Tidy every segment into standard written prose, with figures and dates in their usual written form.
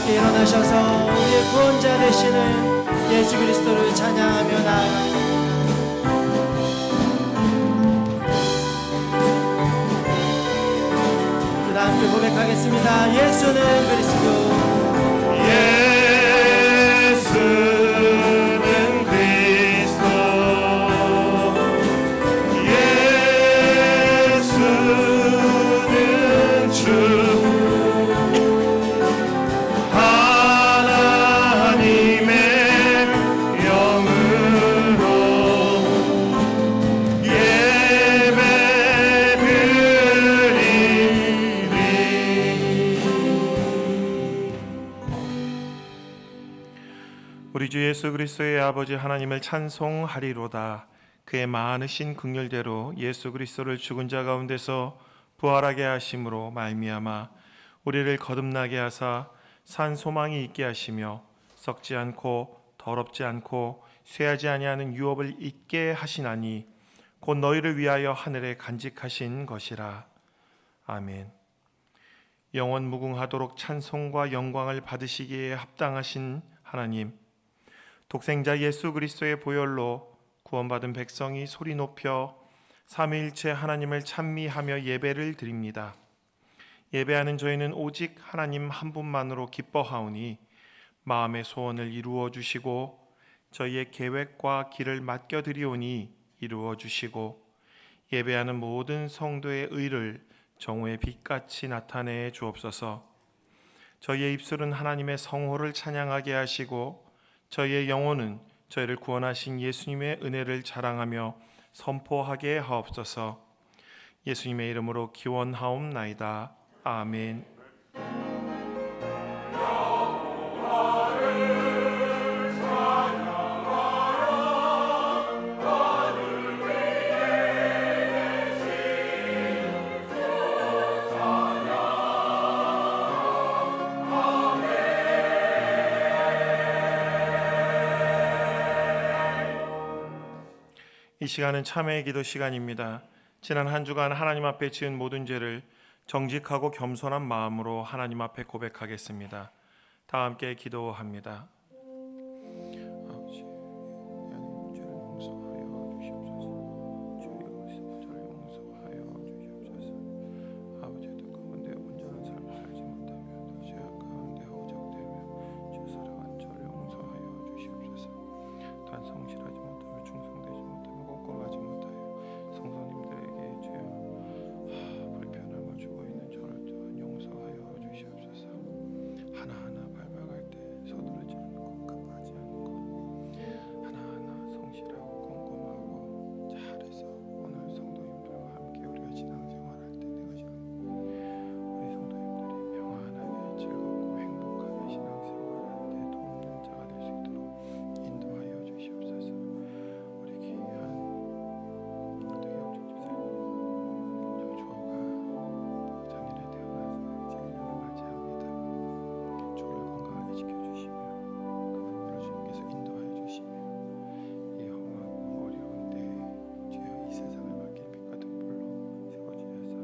함께 일어나셔서 우리의 구원자 되시는 예수 그리스도를 찬양하며 나아갑니다. 함께 고백하겠습니다. 예수는 그리스도. 예수는 그리스도. 예수는 주. 하나님의 영으로 예배 우리 주 예수 그리스도의 아버지 하나님을 찬송하리로다. 그의 많으신 긍휼대로 예수 그리스도를 죽은 자 가운데서 부활하게 하심으로 말미암아 우리를 거듭나게 하사 산 소망이 있게 하시며 썩지 않고 더럽지 않고 쇠하지 아니하는 유업을 있게 하시나니 곧 너희를 위하여 하늘에 간직하신 것이라. 아멘. 영원 무궁하도록 찬송과 영광을 받으시기에 합당하신 하나님, 독생자 예수 그리스도의 보혈로 구원받은 백성이 소리 높여 삼위일체 하나님을 찬미하며 예배를 드립니다. 예배하는 저희는 오직 하나님 한 분만으로 기뻐하오니 마음의 소원을 이루어 주시고 저희의 계획과 길을 맡겨드리오니 이루어 주시고 예배하는 모든 성도의 의를 정오의 빛같이 나타내 주옵소서. 저희의 입술은 하나님의 성호를 찬양하게 하시고 저희의 영혼은 저희를 구원하신 예수님의 은혜를 자랑하며 선포하게 하옵소서. 예수님의 이름으로 기원하옵나이다. 아멘. 이 시간은 참회의 기도 시간입니다. 지난 한 주간 하나님 앞에 지은 모든 죄를 정직하고 겸손한 마음으로 하나님 앞에 고백하겠습니다. 다 함께 기도합니다. 아버지, 하나님 죄를 용서하여 주시옵소서. 죄가 있어 저를 용서하여 주시옵소서. 아버지, 뜻 가운데 온전한 삶을 살지 못하며 죄악 가운데 허우적대며 죄 사랑한 저를 용서하여 주시옵소서. 단 성실하지 못하며 충성되지 못하며 꼼꼼하지 못하여 성도님들에게 죄와 불편함을 주고 있는 저를 또한 용서하여 주시옵소서. 하나하나 밟아갈 때 서두르지 않고 급하지 않고 하나하나 성실하고 꼼꼼하고 잘해서 오늘 성도님들과 함께 우리가 신앙생활할 때 내가 우리 성도님들이 평안하게 즐겁고 행복하게 신앙생활할 때 돕는 자가 될 수 있도록 인도하여 주시옵소서. 우리 귀한 대경주 집사님 조조가 작년에 태어나서 이제 1년을 맞이합니다. 조를 건강하게 지켜주시며 그 부분을 주님께서 인도하여 주시며 이 험하고 어려운 때에 주여 이 세상을 맡긴 빛과 등불로 세워주셔서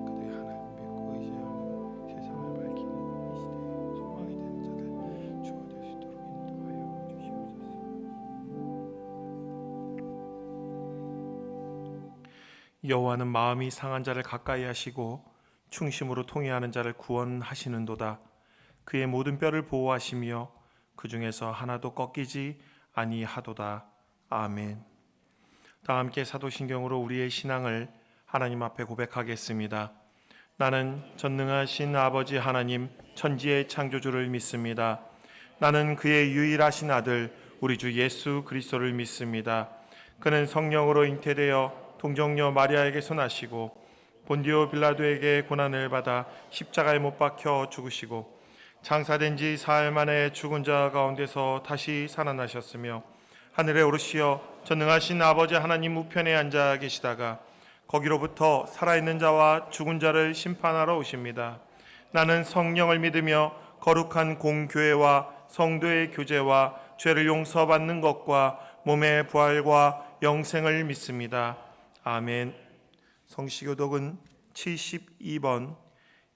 그들이 하나님 믿고 의지함으로 세상을 밝히는 이 시대에 소망이 되는 자들 주어 될 수 있도록 인도하여 주시옵소서. 여호와는 마음이 상한 자를 가까이 하시고 충심으로 통회하는 자를 구원하시는도다. 그의 모든 뼈를 보호하시며 그 중에서 하나도 꺾이지 아니하도다. 아멘. 다 함께 사도신경으로 우리의 신앙을 하나님 앞에 고백하겠습니다. 나는 전능하신 아버지 하나님 천지의 창조주를 믿습니다. 나는 그의 유일하신 아들 우리 주 예수 그리스도를 믿습니다. 그는 성령으로 잉태되어 동정녀 마리아에게서 나시고 본디오 빌라도에게 고난을 받아 십자가에 못 박혀 죽으시고 장사된 지 사흘 만에 죽은 자 가운데서 다시 살아나셨으며 하늘에 오르시어 전능하신 아버지 하나님 우편에 앉아 계시다가 거기로부터 살아있는 자와 죽은 자를 심판하러 오십니다. 나는 성령을 믿으며 거룩한 공교회와 성도의 교제와 죄를 용서받는 것과 몸의 부활과 영생을 믿습니다. 아멘. 성시교독은 72번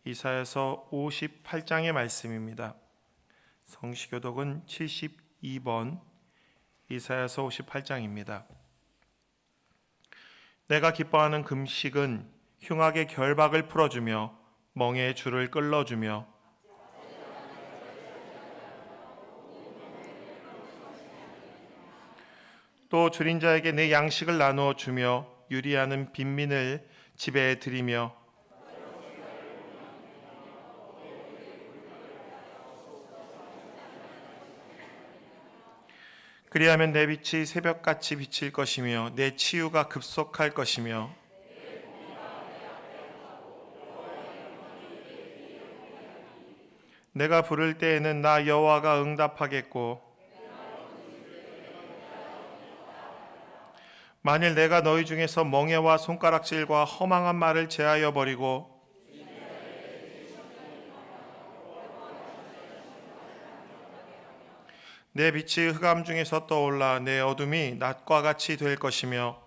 이사야서 58장의 말씀입니다. 성시교독은 72번, 이사야서 58장입니다. 내가 기뻐하는 금식은 흉악의 결박을 풀어주며 멍에의 줄을 끌어주며 또 줄인 자에게 내 양식을 나누어 주며 유리하는 빈민을 집에 들이며 그리하면 내 빛이 새벽같이 비칠 것이며 내 치유가 급속할 것이며 내가 부를 때에는 나 여호와가 응답하겠고 만일 내가 너희 중에서 멍에와 손가락질과 허망한 말을 제하여 버리고 내 빛이 흑암 중에서 떠올라 내 어둠이 낮과 같이 될 것이며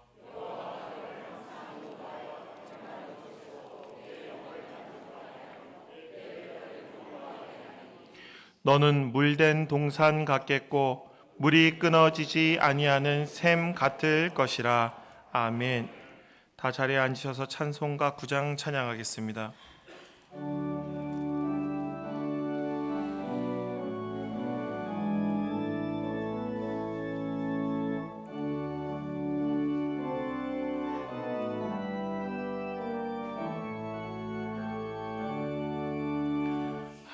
너는 물된 동산 같겠고 물이 끊어지지 아니하는 샘 같을 것이라. 아멘. 다 자리에 앉으셔서 찬송가 9장 찬양하겠습니다.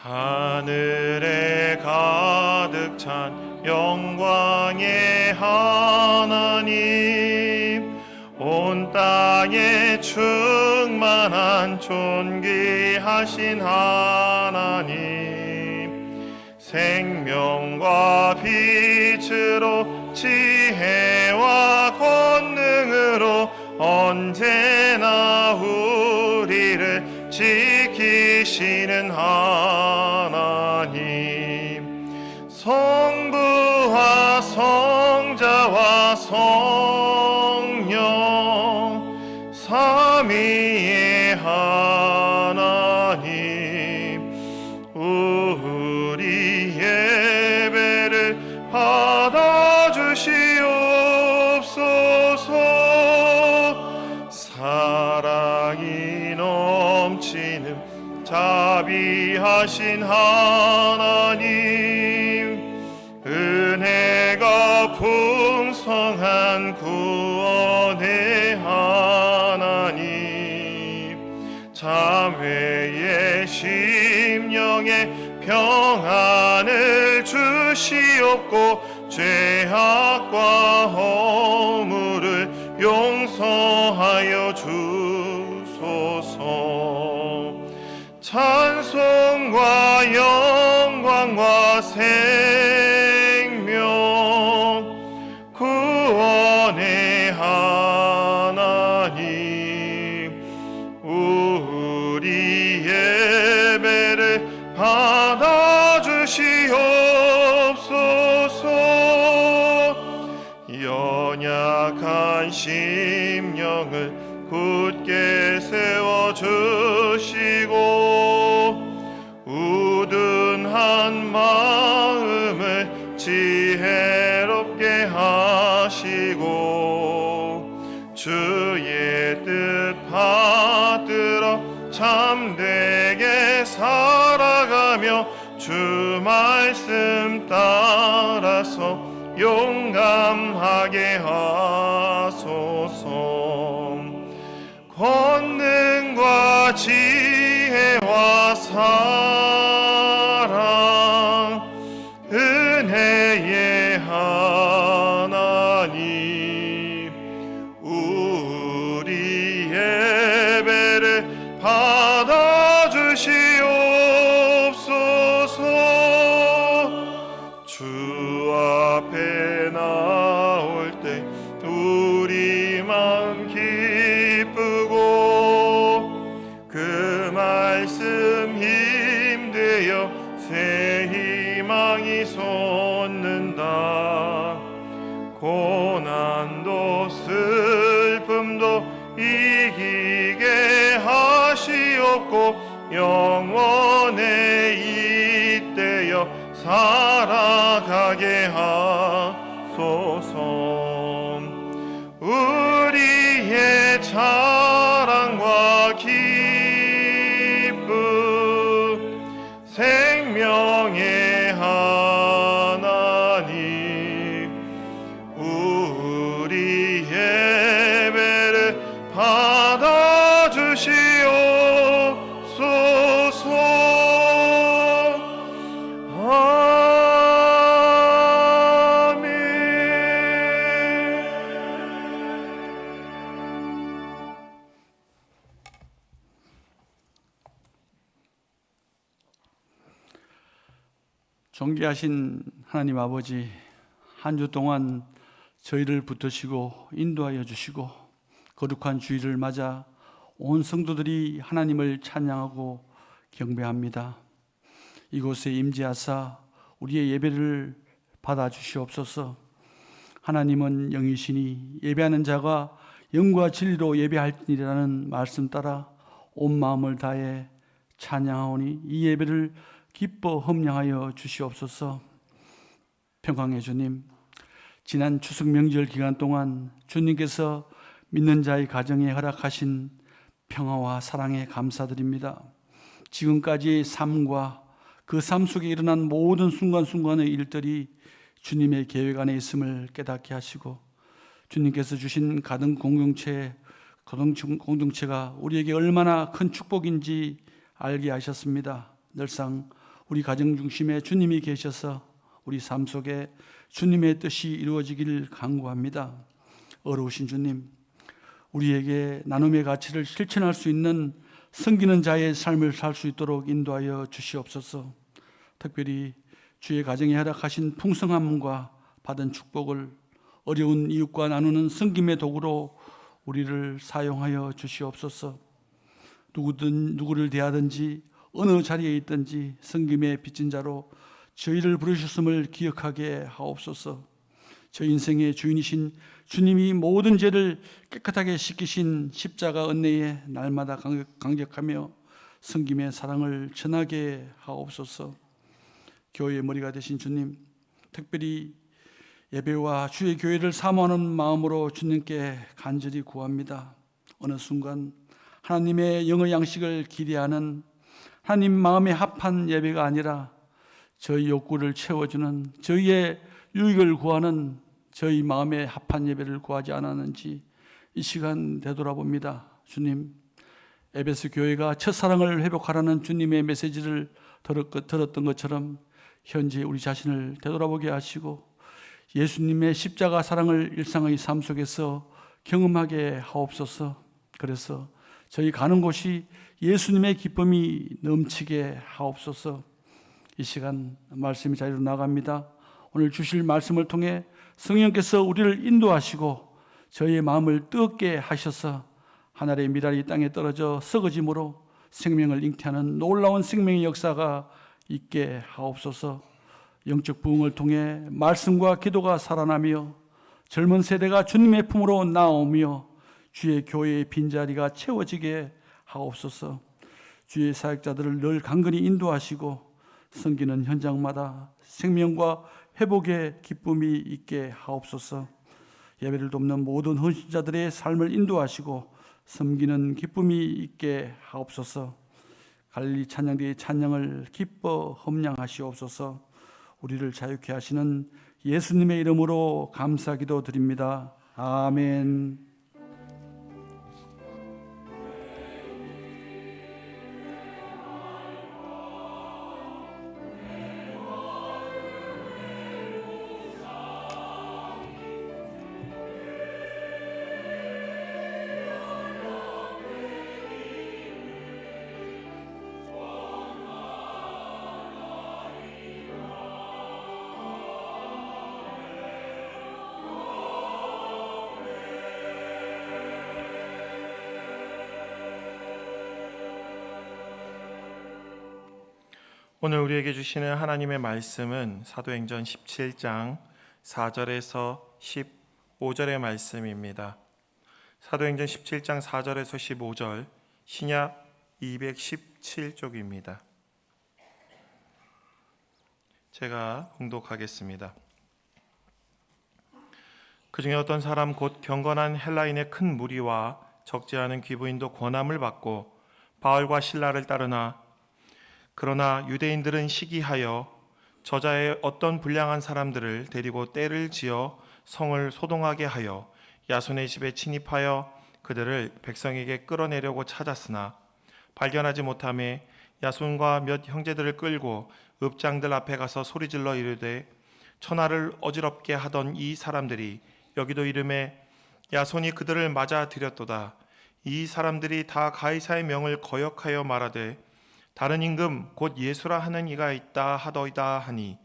하늘에 가득 찬 영광의 하나님, 온 땅에 충만한 존귀하신 하나님, 생명과 빛으로 지혜와 권능으로 언제나 우리를 지키시는 하나님, 성부와 성자와 성령 삼위의 하나님, 우리 예배를 받아주시옵소서. 사랑이 넘치는 자비하신 하나님, 은혜가 풍성한 구원의 하나님, 자매의 심령에 평안을 주시옵고 죄악과 허물을 용서하여 주소서. 찬송과 영광과 생명 구원의 하나님, 우리 예배를 받아주시옵소서. 연약한 심령을 굳게 세워주시고 우둔한 마음을 지혜롭게 하시고 주의 뜻 받들어 참되게 살아가며 주 말씀 따라서 용감하게 하소서. 권능과 지혜와 사랑 은혜의 하나님, 우리 예배를 받아주시옵소서. 주 앞에 나올 때 우리 마음 기쁘고 그 말씀 힘되어 새 희망이 솟는다. 고난도 슬픔도 이기게 하시옵고 영원에 잇대어 살아가게 하소서. 우리의 자랑과 기쁨 생명의 하나님, 우리 예배를 받아주시옵소서. 존귀하신 하나님 아버지, 한 주 동안 저희를 붙드시고 인도하여 주시고 거룩한 주일을 맞아 온 성도들이 하나님을 찬양하고 경배합니다. 이곳에 임재하사 우리의 예배를 받아 주시옵소서. 하나님은 영이시니 예배하는 자가 영과 진리로 예배할지니라는 말씀 따라 온 마음을 다해 찬양하오니 이 예배를 기뻐 험령하여 주시옵소서. 평강의 주님, 지난 추석 명절 기간 동안 주님께서 믿는 자의 가정에 허락하신 평화와 사랑에 감사드립니다. 지금까지의 삶과 그 삶 속에 일어난 모든 순간순간의 일들이 주님의 계획 안에 있음을 깨닫게 하시고, 주님께서 주신 가정 공동체가 우리에게 얼마나 큰 축복인지 알게 하셨습니다. 늘상 우리 가정 중심에 주님이 계셔서 우리 삶 속에 주님의 뜻이 이루어지길 간구합니다. 어려우신 주님, 우리에게 나눔의 가치를 실천할 수 있는 섬기는 자의 삶을 살 수 있도록 인도하여 주시옵소서. 특별히 주의 가정에 허락하신 풍성함과 받은 축복을 어려운 이웃과 나누는 섬김의 도구로 우리를 사용하여 주시옵소서. 누구를 대하든지 어느 자리에 있든지 섬김의 빚진 자로 저희를 부르셨음을 기억하게 하옵소서. 저희 인생의 주인이신 주님이 모든 죄를 깨끗하게 씻기신 십자가 은혜에 날마다 강력하며 섬김의 사랑을 전하게 하옵소서. 교회의 머리가 되신 주님, 특별히 예배와 주의 교회를 사모하는 마음으로 주님께 간절히 구합니다. 어느 순간 하나님의 영의 양식을 기대하는 하나님 마음에 합한 예배가 아니라 저희 욕구를 채워주는, 저희의 유익을 구하는 저희 마음에 합한 예배를 구하지 않았는지 이 시간 되돌아봅니다. 주님, 에베소 교회가 첫사랑을 회복하라는 주님의 메시지를 들었던 것처럼 현재 우리 자신을 되돌아보게 하시고 예수님의 십자가 사랑을 일상의 삶 속에서 경험하게 하옵소서. 그래서 저희 가는 곳이 예수님의 기쁨이 넘치게 하옵소서. 이 시간 말씀이 자리로 나갑니다. 오늘 주실 말씀을 통해 성령께서 우리를 인도하시고 저희의 마음을 뜨겁게 하셔서 하늘의 미랄이 땅에 떨어져 썩어짐으로 생명을 잉태하는 놀라운 생명의 역사가 있게 하옵소서. 영적 부흥을 통해 말씀과 기도가 살아나며 젊은 세대가 주님의 품으로 나오며 주의 교회의 빈자리가 채워지게 하옵소서. 주의 사역자들을 늘 강건히 인도하시고 섬기는 현장마다 생명과 회복의 기쁨이 있게 하옵소서. 예배를 돕는 모든 헌신자들의 삶을 인도하시고 섬기는 기쁨이 있게 하옵소서. 갈릴리 찬양대의 찬양을 기뻐 험량하시옵소서. 우리를 자유케 하시는 예수님의 이름으로 감사기도 드립니다. 아멘. 오늘 우리에게 주시는 하나님의 말씀은 사도행전 17장 4절에서 15절의 말씀입니다. 사도행전 17장 4절에서 15절, 신약 217쪽입니다. 제가 봉독하겠습니다. 그 중에 어떤 사람 곧 경건한 헬라인의 큰 무리와 적지 않은 귀부인도 권함을 받고 바울과 실라를 따르나 그러나 유대인들은 시기하여 저자의 어떤 불량한 사람들을 데리고 떼를 지어 성을 소동하게 하여 야손의 집에 침입하여 그들을 백성에게 끌어내려고 찾았으나 발견하지 못하매 야손과 몇 형제들을 끌고 읍장들 앞에 가서 소리질러 이르되 천하를 어지럽게 하던 이 사람들이 여기도 이름에 야손이 그들을 맞아 들였도다. 이 사람들이 다 가이사의 명을 거역하여 말하되 다른 임금 곧 예수라 하는 이가 있다 하더이다 하니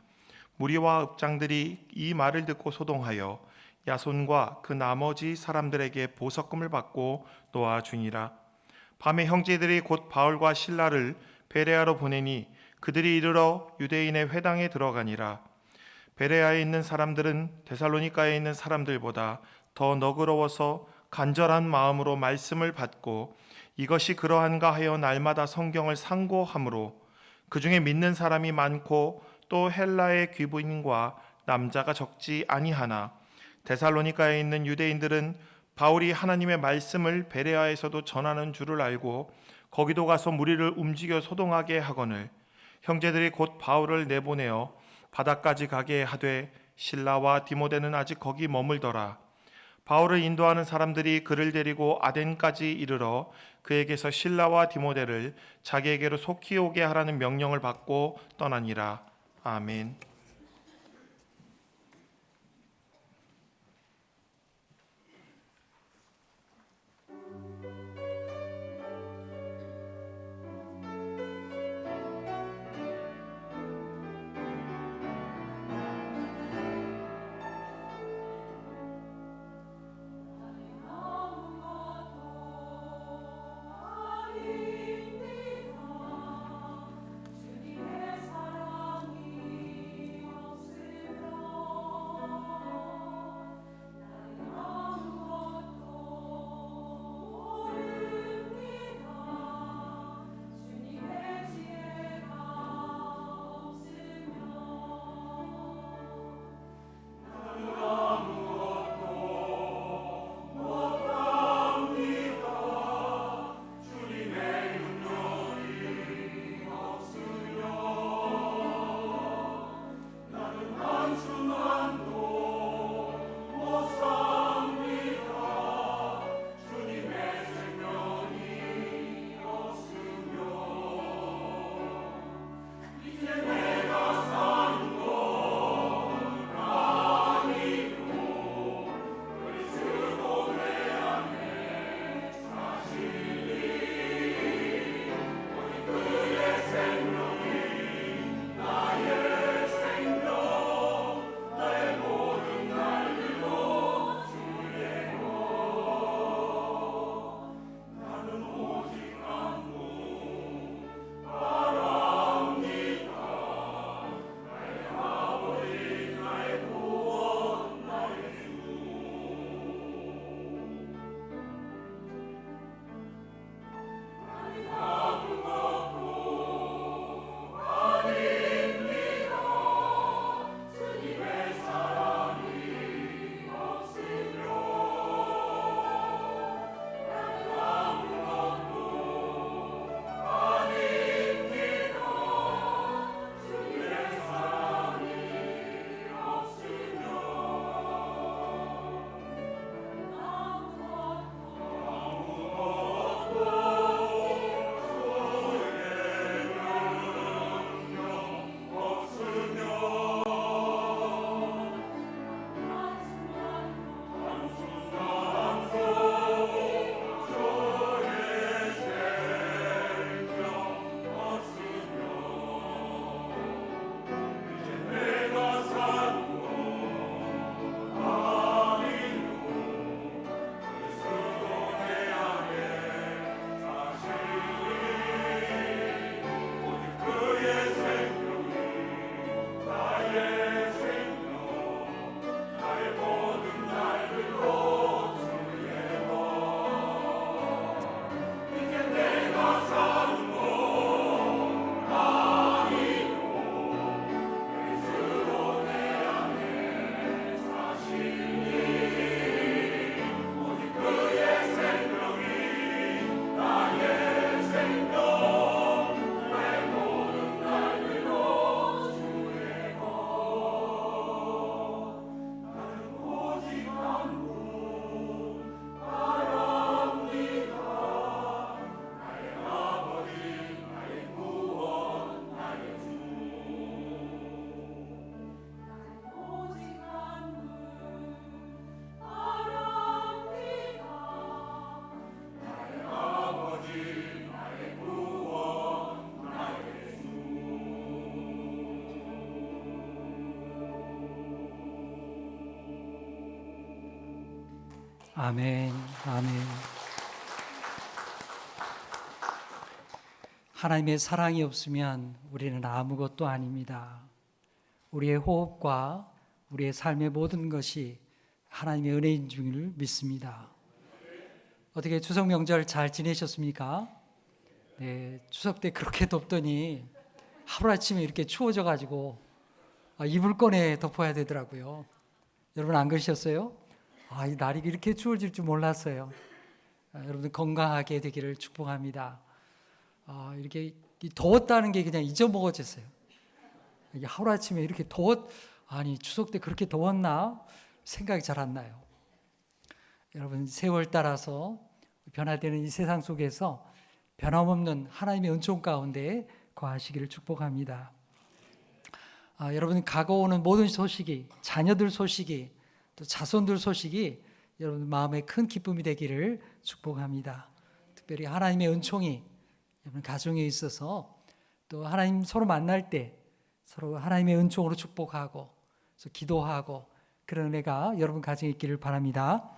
무리와 읍장들이 이 말을 듣고 소동하여 야손과 그 나머지 사람들에게 보석금을 받고 놓아주니라. 밤에 형제들이 곧 바울과 실라를 베레아로 보내니 그들이 이르러 유대인의 회당에 들어가니라. 베레아에 있는 사람들은 데살로니가에 있는 사람들보다 더 너그러워서 간절한 마음으로 말씀을 받고 이것이 그러한가 하여 날마다 성경을 상고함으로 그 중에 믿는 사람이 많고 또 헬라의 귀부인과 남자가 적지 아니하나 데살로니가에 있는 유대인들은 바울이 하나님의 말씀을 베레아에서도 전하는 줄을 알고 거기도 가서 무리를 움직여 소동하게 하거늘 형제들이 곧 바울을 내보내어 바다까지 가게 하되 실라와 디모데는 아직 거기 머물더라. 바울을 인도하는 사람들이 그를 데리고 아덴까지 이르러 그에게서 실라와 디모데를 자기에게로 속히 오게 하라는 명령을 받고 떠나니라. 아멘. 아멘, 아멘. 하나님의 사랑이 없으면 우리는 아무것도 아닙니다. 우리의 호흡과 우리의 삶의 모든 것이 하나님의 은혜인 줄 믿습니다. 어떻게 추석 명절 잘 지내셨습니까? 네, 추석 때 그렇게 덥더니 하루아침에 이렇게 추워져가지고 이불 꺼내 덮어야 되더라고요. 여러분 안 그러셨어요? 이 날이 이렇게 추워질 줄 몰랐어요. 여러분들 건강하게 되기를 축복합니다. 이렇게 더웠다는 게 그냥 잊어먹어졌어요. 하루아침에 이렇게 추석 때 그렇게 더웠나? 생각이 잘 안 나요. 여러분 세월 따라서 변화되는 이 세상 속에서 변함없는 하나님의 은총 가운데 거하시기를 축복합니다. 여러분 가까워오는 모든 소식이, 자녀들 소식이, 또 자손들 소식이 여러분 마음에 큰 기쁨이 되기를 축복합니다. 특별히 하나님의 은총이 여러분 가정에 있어서 또 하나님 서로 만날 때 서로 하나님의 은총으로 축복하고 그래서 기도하고 그런 은혜가 여러분 가정에 있기를 바랍니다.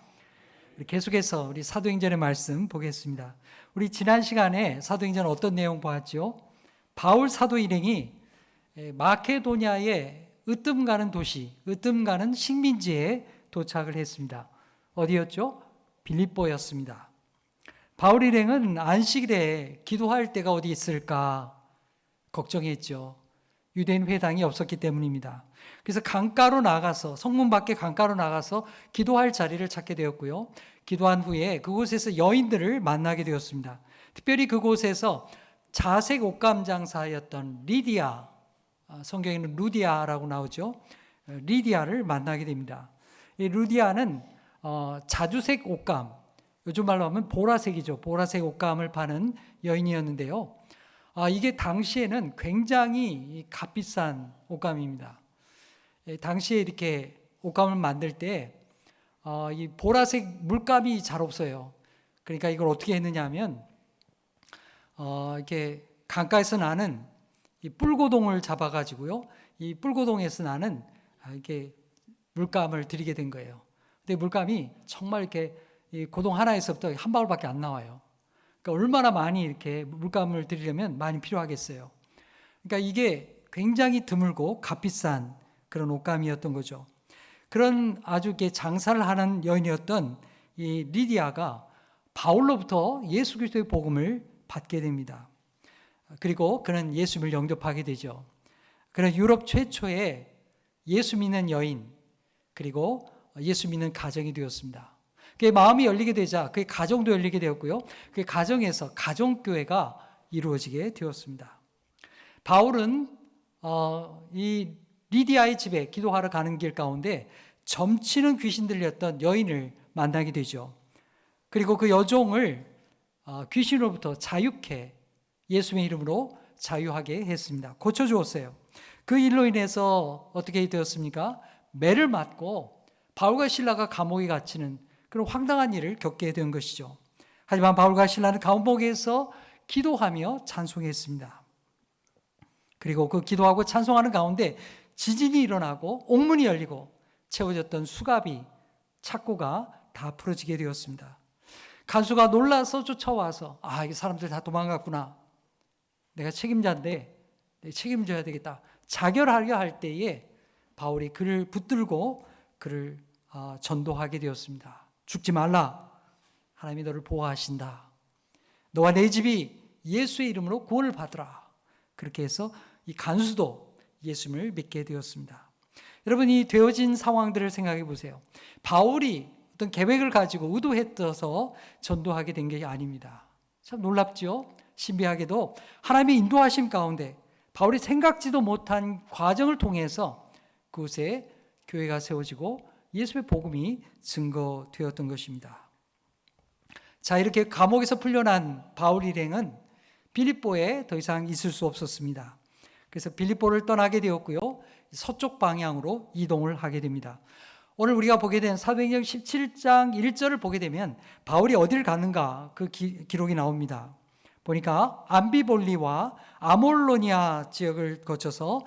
계속해서 우리 사도행전의 말씀 보겠습니다. 우리 지난 시간에 사도행전 어떤 내용 보았죠? 바울 사도 일행이 마케도냐의 으뜸 가는 도시, 으뜸 가는 식민지에 도착을 했습니다. 어디였죠? 빌립보였습니다. 바울 일행은 안식일에 기도할 때가 어디 있을까 걱정했죠. 유대인 회당이 없었기 때문입니다. 그래서 강가로 나가서, 성문 밖에 강가로 나가서 기도할 자리를 찾게 되었고요. 기도한 후에 그곳에서 여인들을 만나게 되었습니다. 특별히 그곳에서 자색 옷감 장사였던 리디아, 성경에는 루디아라고 나오죠. 리디아를 만나게 됩니다. 이 루디아는 자주색 옷감, 요즘 말로 하면 보라색이죠. 보라색 옷감을 파는 여인이었는데요. 이게 당시에는 굉장히 값비싼 옷감입니다. 당시에 이렇게 옷감을 만들 때 이 보라색 물감이 잘 없어요. 그러니까 이걸 어떻게 했느냐 하면 이렇게 강가에서 나는 이 뿔고동을 잡아가지고요. 이 뿔고동에서 나는 이렇게 물감을 들이게 된 거예요. 근데 물감이 정말 이렇게 이 고동 하나에서부터 한 방울밖에 안 나와요. 그러니까 얼마나 많이 이렇게 물감을 들이려면 많이 필요하겠어요. 그러니까 이게 굉장히 드물고 값비싼 그런 옷감이었던 거죠. 그런 아주 이렇게 장사를 하는 여인이었던 이 리디아가 바울로부터 예수 그리스도의 복음을 받게 됩니다. 그리고 그는 예수님을 영접하게 되죠. 그는 유럽 최초의 예수 믿는 여인, 그리고 예수 믿는 가정이 되었습니다. 그의 마음이 열리게 되자 그의 가정도 열리게 되었고요. 그의 가정에서 가정교회가 이루어지게 되었습니다. 바울은 이 리디아의 집에 기도하러 가는 길 가운데 점치는 귀신 들렸던 여인을 만나게 되죠. 그리고 그 여종을 귀신으로부터 자유케 예수님의 이름으로 자유하게 했습니다. 고쳐주었어요. 그 일로 인해서 어떻게 되었습니까? 매를 맞고 바울과 실라가 감옥에 갇히는 그런 황당한 일을 겪게 된 것이죠. 하지만 바울과 실라는 감옥에서 기도하며 찬송했습니다. 그리고 그 기도하고 찬송하는 가운데 지진이 일어나고 옥문이 열리고 채워졌던 수갑이 착고가 다 풀어지게 되었습니다. 간수가 놀라서 쫓아와서 이 사람들 다 도망갔구나. 내가 책임자인데 내가 책임져야 되겠다. 자결하려 할 때에 바울이 그를 붙들고 그를 전도하게 되었습니다. 죽지 말라. 하나님이 너를 보호하신다. 너와 내 집이 예수의 이름으로 구원을 받으라. 그렇게 해서 이 간수도 예수님을 믿게 되었습니다. 여러분, 이 되어진 상황들을 생각해 보세요. 바울이 어떤 계획을 가지고 의도했어서 전도하게 된 게 아닙니다. 참 놀랍죠? 신비하게도 하나님의 인도하심 가운데 바울이 생각지도 못한 과정을 통해서 그곳에 교회가 세워지고 예수의 복음이 증거되었던 것입니다. 자, 이렇게 감옥에서 풀려난 바울 일행은 빌립보에 더 이상 있을 수 없었습니다. 그래서 빌립보를 떠나게 되었고요. 서쪽 방향으로 이동을 하게 됩니다. 오늘 우리가 보게 된 사도행전 17장 1절을 보게 되면 바울이 어디를 갔는가 그 기록이 나옵니다. 보니까 암비볼리와 아몰로니아 지역을 거쳐서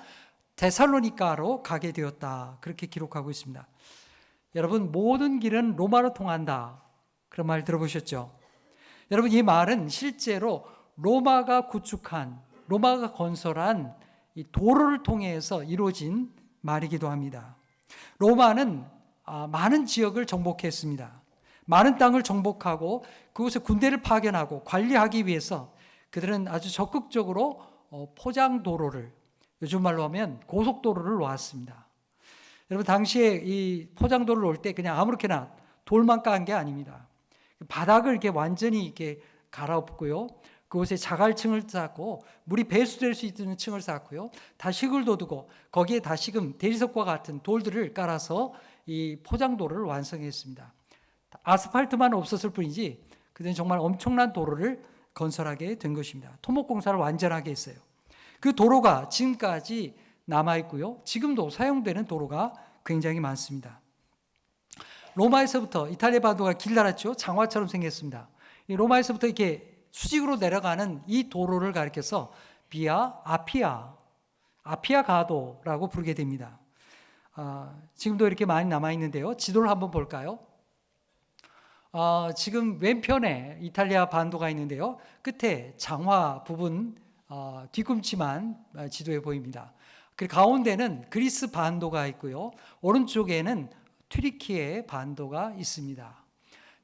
데살로니가로 가게 되었다. 그렇게 기록하고 있습니다. 여러분, 모든 길은 로마로 통한다. 그런 말 들어보셨죠? 여러분, 이 말은 실제로 로마가 건설한 이 도로를 통해서 이루어진 말이기도 합니다. 로마는 많은 지역을 정복했습니다. 많은 땅을 정복하고 그곳에 군대를 파견하고 관리하기 위해서 그들은 아주 적극적으로 포장도로를, 요즘 말로 하면 고속도로를 놓았습니다. 여러분, 당시에 이 포장도로를 놓을 때 그냥 아무렇게나 돌만 깐 게 아닙니다. 바닥을 이렇게 완전히 이렇게 갈아엎고요. 그곳에 자갈층을 쌓고 물이 배수될 수 있는 층을 쌓고요. 다식을 돋우고 거기에 다시금 대리석과 같은 돌들을 깔아서 이 포장도로를 완성했습니다. 아스팔트만 없었을 뿐이지 그들은 정말 엄청난 도로를 건설하게 된 것입니다. 토목공사를 완전하게 했어요. 그 도로가 지금까지 남아있고요. 지금도 사용되는 도로가 굉장히 많습니다. 로마에서부터 이탈리아 반도가 길다랗죠. 장화처럼 생겼습니다. 이 로마에서부터 이렇게 수직으로 내려가는 이 도로를 가리켜서 비아 아피아 가도라고 부르게 됩니다. 지금도 이렇게 많이 남아있는데요. 지도를 한번 볼까요? 지금 왼편에 이탈리아 반도가 있는데요. 끝에 장화 부분 뒤꿈치만 지도에 보입니다. 그 가운데는 그리스 반도가 있고요. 오른쪽에는 튀르키예 반도가 있습니다.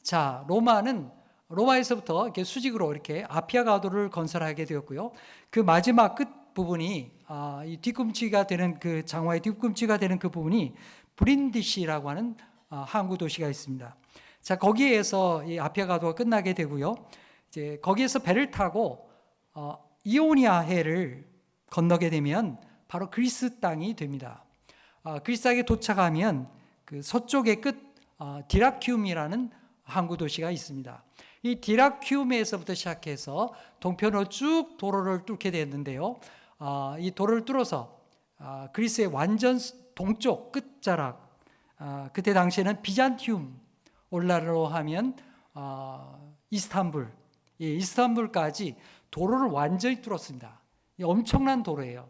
자, 로마에서부터 이렇게 수직으로 이렇게 아피아 가도를 건설하게 되었고요. 그 마지막 끝 부분이 이 뒤꿈치가 되는 그 장화의 뒤꿈치가 되는 그 부분이 브린디시라고 하는 항구 도시가 있습니다. 자, 거기에서 이 아피아 가도가 끝나게 되고요. 이제 거기에서 배를 타고 이오니아 해를 건너게 되면 바로 그리스 땅이 됩니다. 그리스 땅에 도착하면 그 서쪽의 끝 디라키움이라는 항구 도시가 있습니다. 이 디라키움에서부터 시작해서 동편으로 쭉 도로를 뚫게 되었는데요. 이 도로를 뚫어서 그리스의 완전 동쪽 끝자락, 그때 당시에는 비잔티움, 오늘날로 하면 이스탄불, 이스탄불까지 도로를 완전히 뚫었습니다. 엄청난 도로예요.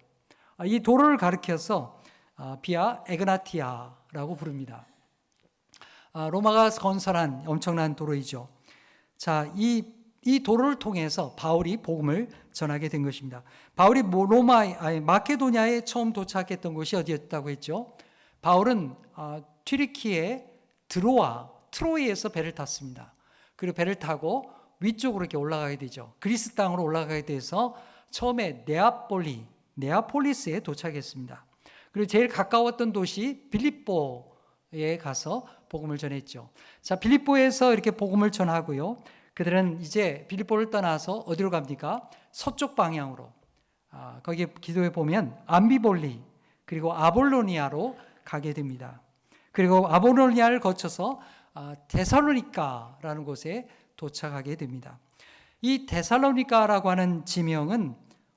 이 도로를 가리켜서 비아 에그나티아라고 부릅니다. 로마가 건설한 엄청난 도로이죠. 자, 이 도로를 통해서 바울이 복음을 전하게 된 것입니다. 바울이 마케도냐에 처음 도착했던 곳이 어디였다고 했죠? 바울은 튀르키예 트로이에서 배를 탔습니다. 그리고 배를 타고 위쪽으로 이렇게 올라가게 되죠. 그리스 땅으로 올라가게 돼서 처음에 네아폴리스에 도착했습니다. 그리고 제일 가까웠던 도시 빌립보에 가서 복음을 전했죠. 자, 빌립보에서 이렇게 복음을 전하고요. 그들은 이제 빌립보를 떠나서 어디로 갑니까? 서쪽 방향으로. 거기에 기도해 보면 암비볼리 그리고 아볼로니아로 가게 됩니다. 그리고 아볼로니아를 거쳐서 데살로니카라는 곳에 도착하게 됩니다. 이 데살로니카라고 하는 지명은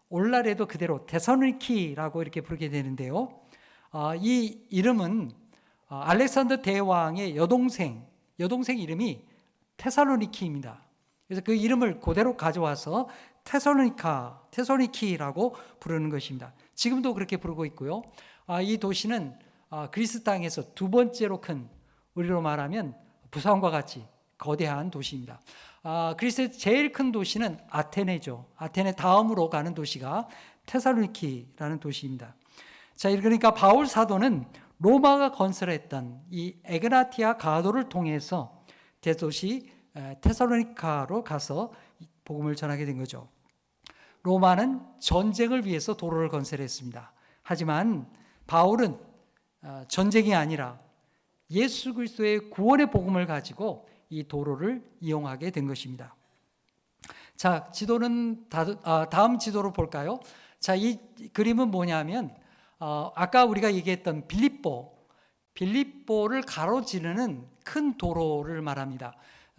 오늘날에도 그대로 데살로니키라고 이렇게 부르게 되는데요. 이 이름은 알렉산더 대왕의 여동생 이름이 테살로니키입니다. 그래서 그 이름을 그대로 가져와서 테살로니키라고 부르는 것입니다. 지금도 그렇게 부르고 있고요. 이 도시는 그리스 땅에서 두 번째로 큰, 우리로 말하면 부산과 같이 거대한 도시입니다. 그리스의 제일 큰 도시는 아테네죠. 아테네 다음으로 가는 도시가 테살로니키라는 도시입니다. 자, 그러니까 바울 사도는 로마가 건설했던 이 에그나티아 가도를 통해서 대도시 테살로니카로 가서 복음을 전하게 된 거죠. 로마는 전쟁을 위해서 도로를 건설했습니다. 하지만 바울은 전쟁이 아니라 예수 그리스도의 구원의 복음을 가지고 이 도로를 이용하게 된 것입니다. 자, 지도는 다음 지도로 볼까요? 자, 이 그림은 뭐냐면 아까 우리가 얘기했던 빌립보를 가로지르는 큰 도로를 말합니다.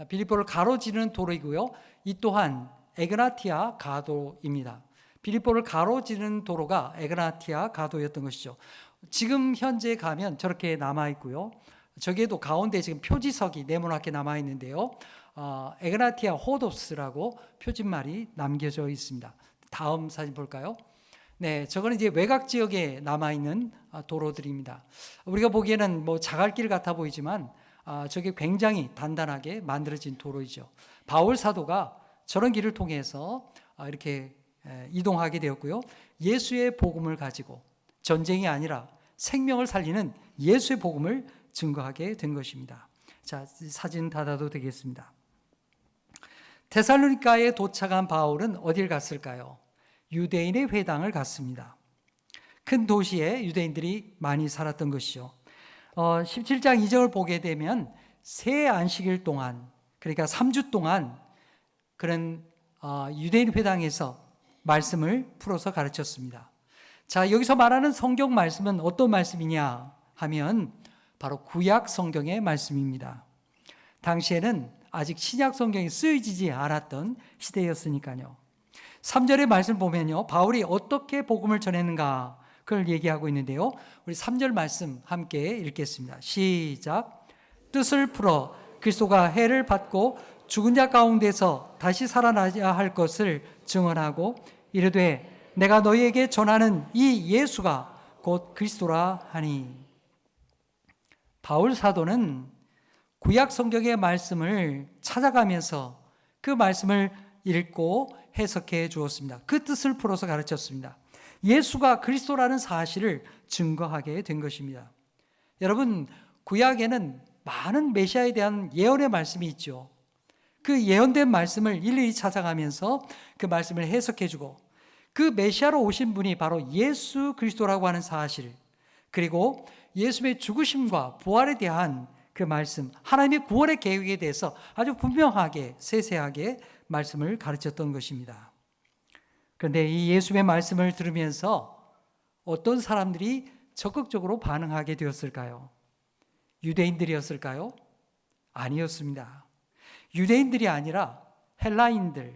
빌립보를 가로지르는 도로이고요. 이 또한 에그나티아 가도입니다. 빌립보를 가로지르는 도로가 에그나티아 가도였던 것이죠. 지금 현재 가면 저렇게 남아 있고요. 저기에도 가운데 지금 표지석이 네모나게 남아 있는데요. 에그나티아 호도스라고 표지말이 남겨져 있습니다. 다음 사진 볼까요? 네, 저거는 이제 외곽 지역에 남아 있는 도로들입니다. 우리가 보기에는 뭐 자갈길 같아 보이지만 저게 굉장히 단단하게 만들어진 도로이죠. 바울 사도가 저런 길을 통해서 이렇게 이동하게 되었고요. 예수의 복음을 가지고 전쟁이 아니라 생명을 살리는 예수의 복음을 증거하게 된 것입니다. 자, 사진 닫아도 되겠습니다. 데살로니가에 도착한 바울은 어딜 갔을까요? 유대인의 회당을 갔습니다. 큰 도시에 유대인들이 많이 살았던 것이죠. 17장 2절을 보게 되면 새 안식일 동안, 그러니까 3주 동안 그런 유대인 회당에서 말씀을 풀어서 가르쳤습니다. 자, 여기서 말하는 성경 말씀은 어떤 말씀이냐 하면 바로 구약 성경의 말씀입니다. 당시에는 아직 신약 성경이 쓰여지지 않았던 시대였으니까요. 3절의 말씀 보면요, 바울이 어떻게 복음을 전했는가 그걸 얘기하고 있는데요. 우리 3절 말씀 함께 읽겠습니다. 시작. 뜻을 풀어 그리스도가 해를 받고 죽은 자 가운데서 다시 살아나야 할 것을 증언하고 이르되 내가 너희에게 전하는 이 예수가 곧 그리스도라 하니. 바울 사도는 구약 성경의 말씀을 찾아가면서 그 말씀을 읽고 해석해 주었습니다. 그 뜻을 풀어서 가르쳤습니다. 예수가 그리스도라는 사실을 증거하게 된 것입니다. 여러분, 구약에는 많은 메시아에 대한 예언의 말씀이 있죠. 그 예언된 말씀을 일일이 찾아가면서 그 말씀을 해석해 주고 그 메시아로 오신 분이 바로 예수 그리스도라고 하는 사실, 그리고 예수의 죽으심과 부활에 대한 그 말씀, 하나님의 구원의 계획에 대해서 아주 분명하게 세세하게 말씀을 가르쳤던 것입니다. 그런데 이 예수의 말씀을 들으면서 어떤 사람들이 적극적으로 반응하게 되었을까요? 유대인들이었을까요? 아니었습니다. 유대인들이 아니라 헬라인들,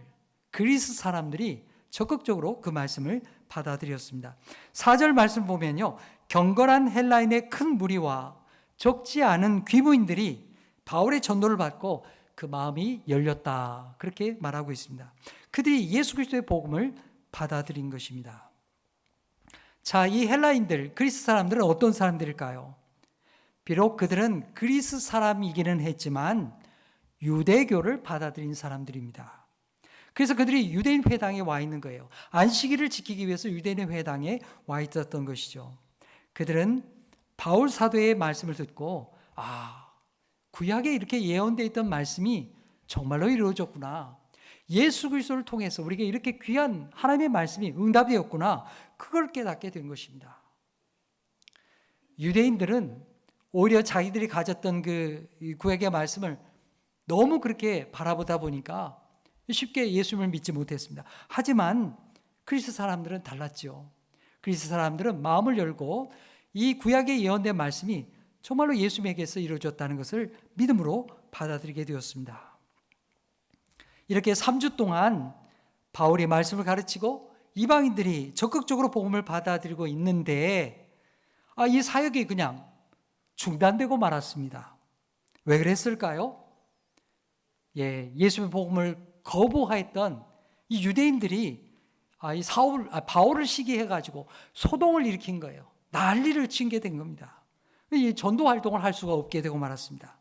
그리스 사람들이 적극적으로 그 말씀을 받아들였습니다. 4절 말씀 보면요, 경건한 헬라인의 큰 무리와 적지 않은 귀부인들이 바울의 전도를 받고 그 마음이 열렸다, 그렇게 말하고 있습니다. 그들이 예수 그리스도의 복음을 받아들인 것입니다. 자, 이 헬라인들, 그리스 사람들은 어떤 사람들일까요? 비록 그들은 그리스 사람이기는 했지만 유대교를 받아들인 사람들입니다. 그래서 그들이 유대인 회당에 와 있는 거예요. 안식일을 지키기 위해서 유대인 회당에 와 있었던 것이죠. 그들은 바울 사도의 말씀을 듣고 구약에 이렇게 예언되어 있던 말씀이 정말로 이루어졌구나. 예수 그리스도를 통해서 우리에게 이렇게 귀한 하나님의 말씀이 응답이었구나. 그걸 깨닫게 된 것입니다. 유대인들은 오히려 자기들이 가졌던 그 구약의 말씀을 너무 그렇게 바라보다 보니까 쉽게 예수님을 믿지 못했습니다. 하지만 그리스 사람들은 달랐죠. 그리스 사람들은 마음을 열고 이 구약에 예언된 말씀이 정말로 예수님에게서 이루어졌다는 것을 믿음으로 받아들이게 되었습니다. 이렇게 3주 동안 바울이 말씀을 가르치고 이방인들이 적극적으로 복음을 받아들이고 있는데 이 사역이 그냥 중단되고 말았습니다. 왜 그랬을까요? 예수의 복음을 거부하였던 이 유대인들이 바울을 시기해가지고 소동을 일으킨 거예요. 난리를 치게 된 겁니다. 이 전도 활동을 할 수가 없게 되고 말았습니다.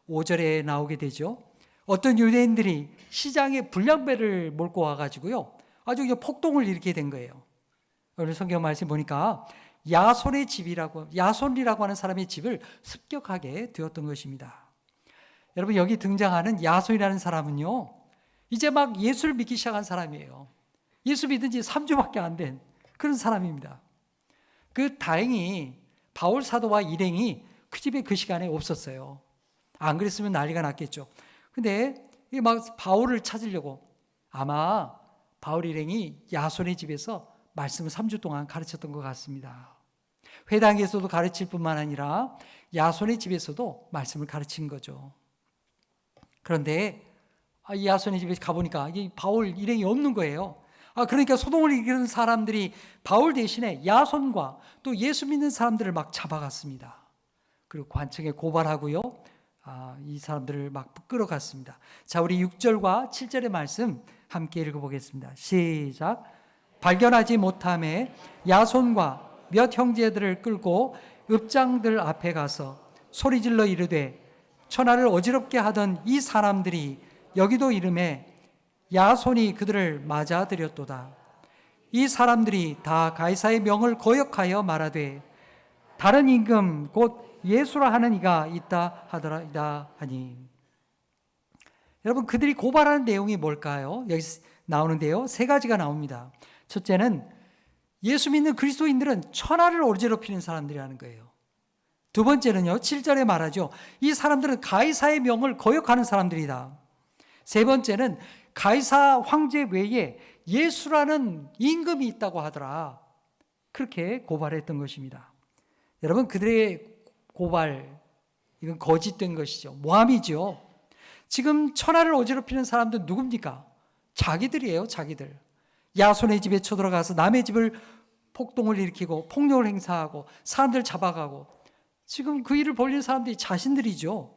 5절에 나오게 되죠. 어떤 유대인들이 시장에 불량배를 몰고 와가지고요, 아주 폭동을 일으키게 된 거예요. 오늘 성경 말씀 보니까 야손이라고 하는 사람의 집을 습격하게 되었던 것입니다. 여러분, 여기 등장하는 야손이라는 사람은요, 이제 막 예수를 믿기 시작한 사람이에요. 예수 믿은 지 3주밖에 안 된 그런 사람입니다. 다행히 바울 사도와 일행이 그 집에 그 시간에 없었어요. 안 그랬으면 난리가 났겠죠. 근데 막 바울을 찾으려고 아마 바울 일행이 야손의 집에서 말씀을 3주 동안 가르쳤던 것 같습니다. 회당에서도 가르칠 뿐만 아니라 야손의 집에서도 말씀을 가르친 거죠. 그런데 이 야손의 집에 가보니까 이 바울 일행이 없는 거예요. 그러니까 소동을 일으키는 사람들이 바울 대신에 야손과 또 예수 믿는 사람들을 막 잡아갔습니다. 그리고 관청에 고발하고요, 이 사람들을 막 끌어갔습니다. 자, 우리 6절과 7절의 말씀 함께 읽어보겠습니다. 시작. 발견하지 못함에 야손과 몇 형제들을 끌고 읍장들 앞에 가서 소리질러 이르되 천하를 어지럽게 하던 이 사람들이 여기도 이름에 야손이 그들을 맞아들였도다. 이 사람들이 다 가이사의 명을 거역하여 말하되 다른 임금 곧 예수라 하는 이가 있다 하더라 하니. 여러분, 그들이 고발하는 내용이 뭘까요? 여기 나오는데요, 세 가지가 나옵니다. 첫째는 예수 믿는 그리스도인들은 천하를 어지럽히는 사람들이라는 거예요. 두 번째는요, 7절에 말하죠. 이 사람들은 가이사의 명을 거역하는 사람들이다. 세 번째는 가이사 황제 외에 예수라는 임금이 있다고 하더라. 그렇게 고발했던 것입니다. 여러분, 그들의 고발, 이건 거짓된 것이죠. 모함이죠. 지금 천하를 어지럽히는 사람들은 누굽니까? 자기들이에요, 자기들. 야손의 집에 쳐들어가서 남의 집을 폭동을 일으키고 폭력을 행사하고 사람들 잡아가고, 지금 그 일을 벌린 사람들이 자신들이죠.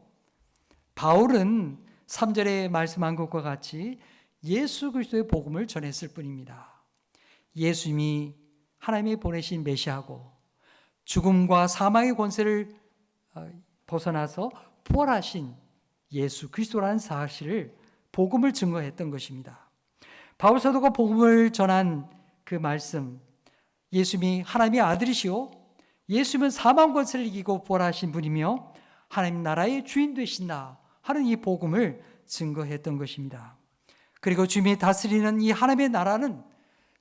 바울은 3절에 말씀한 것과 같이 예수 그리스도의 복음을 전했을 뿐입니다. 예수님이 하나님이 보내신 메시아고 죽음과 사망의 권세를 벗어나서 부활하신 예수 그리스도라는 사실을, 복음을 증거했던 것입니다. 바울 사도가 복음을 전한 그 말씀, 예수님이 하나님의 아들이시오, 예수님은 사망 권세를 이기고 부활하신 분이며 하나님 나라의 주인 되신다 하는 이 복음을 증거했던 것입니다. 그리고 주님이 다스리는 이 하나님의 나라는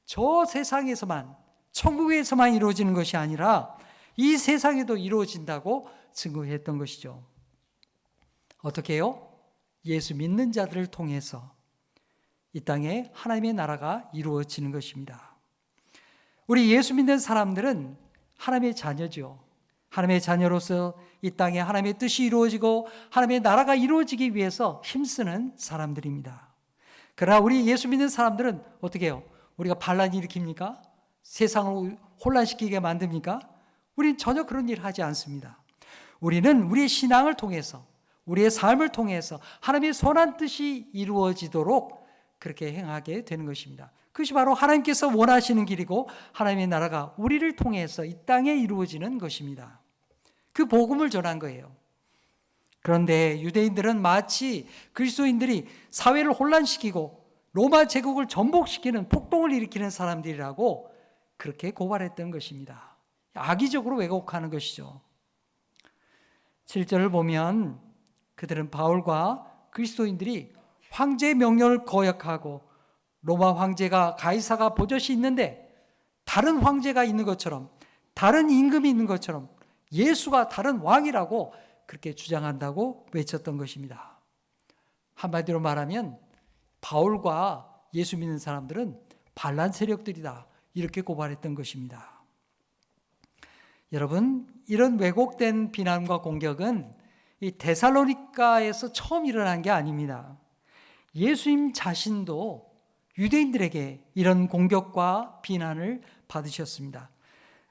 저 세상에서만, 천국에서만 이루어지는 것이 아니라 이 세상에도 이루어진다고 증거했던 것이죠. 어떻게 해요? 예수 믿는 자들을 통해서 이 땅에 하나님의 나라가 이루어지는 것입니다. 우리 예수 믿는 사람들은 하나님의 자녀죠. 하나님의 자녀로서 이 땅에 하나님의 뜻이 이루어지고 하나님의 나라가 이루어지기 위해서 힘쓰는 사람들입니다. 그러나 우리 예수 믿는 사람들은 어떻게 해요? 우리가 반란 일으킵니까? 세상을 혼란시키게 만듭니까? 우리는 전혀 그런 일을 하지 않습니다. 우리는 우리의 신앙을 통해서, 우리의 삶을 통해서 하나님의 선한 뜻이 이루어지도록 그렇게 행하게 되는 것입니다. 그것이 바로 하나님께서 원하시는 길이고 하나님의 나라가 우리를 통해서 이 땅에 이루어지는 것입니다. 그 복음을 전한 거예요. 그런데 유대인들은 마치 그리스도인들이 사회를 혼란시키고 로마 제국을 전복시키는, 폭동을 일으키는 사람들이라고 그렇게 고발했던 것입니다. 악의적으로 왜곡하는 것이죠. 7절을 보면 그들은 바울과 그리스도인들이 황제의 명령을 거역하고 로마 황제가, 가이사가 버젓이 있는데 다른 황제가 있는 것처럼, 다른 임금이 있는 것처럼 예수가 다른 왕이라고 그렇게 주장한다고 외쳤던 것입니다. 한마디로 말하면 바울과 예수 믿는 사람들은 반란 세력들이다, 이렇게 고발했던 것입니다. 여러분, 이런 왜곡된 비난과 공격은 이 데살로니가에서 처음 일어난 게 아닙니다. 예수님 자신도 유대인들에게 이런 공격과 비난을 받으셨습니다.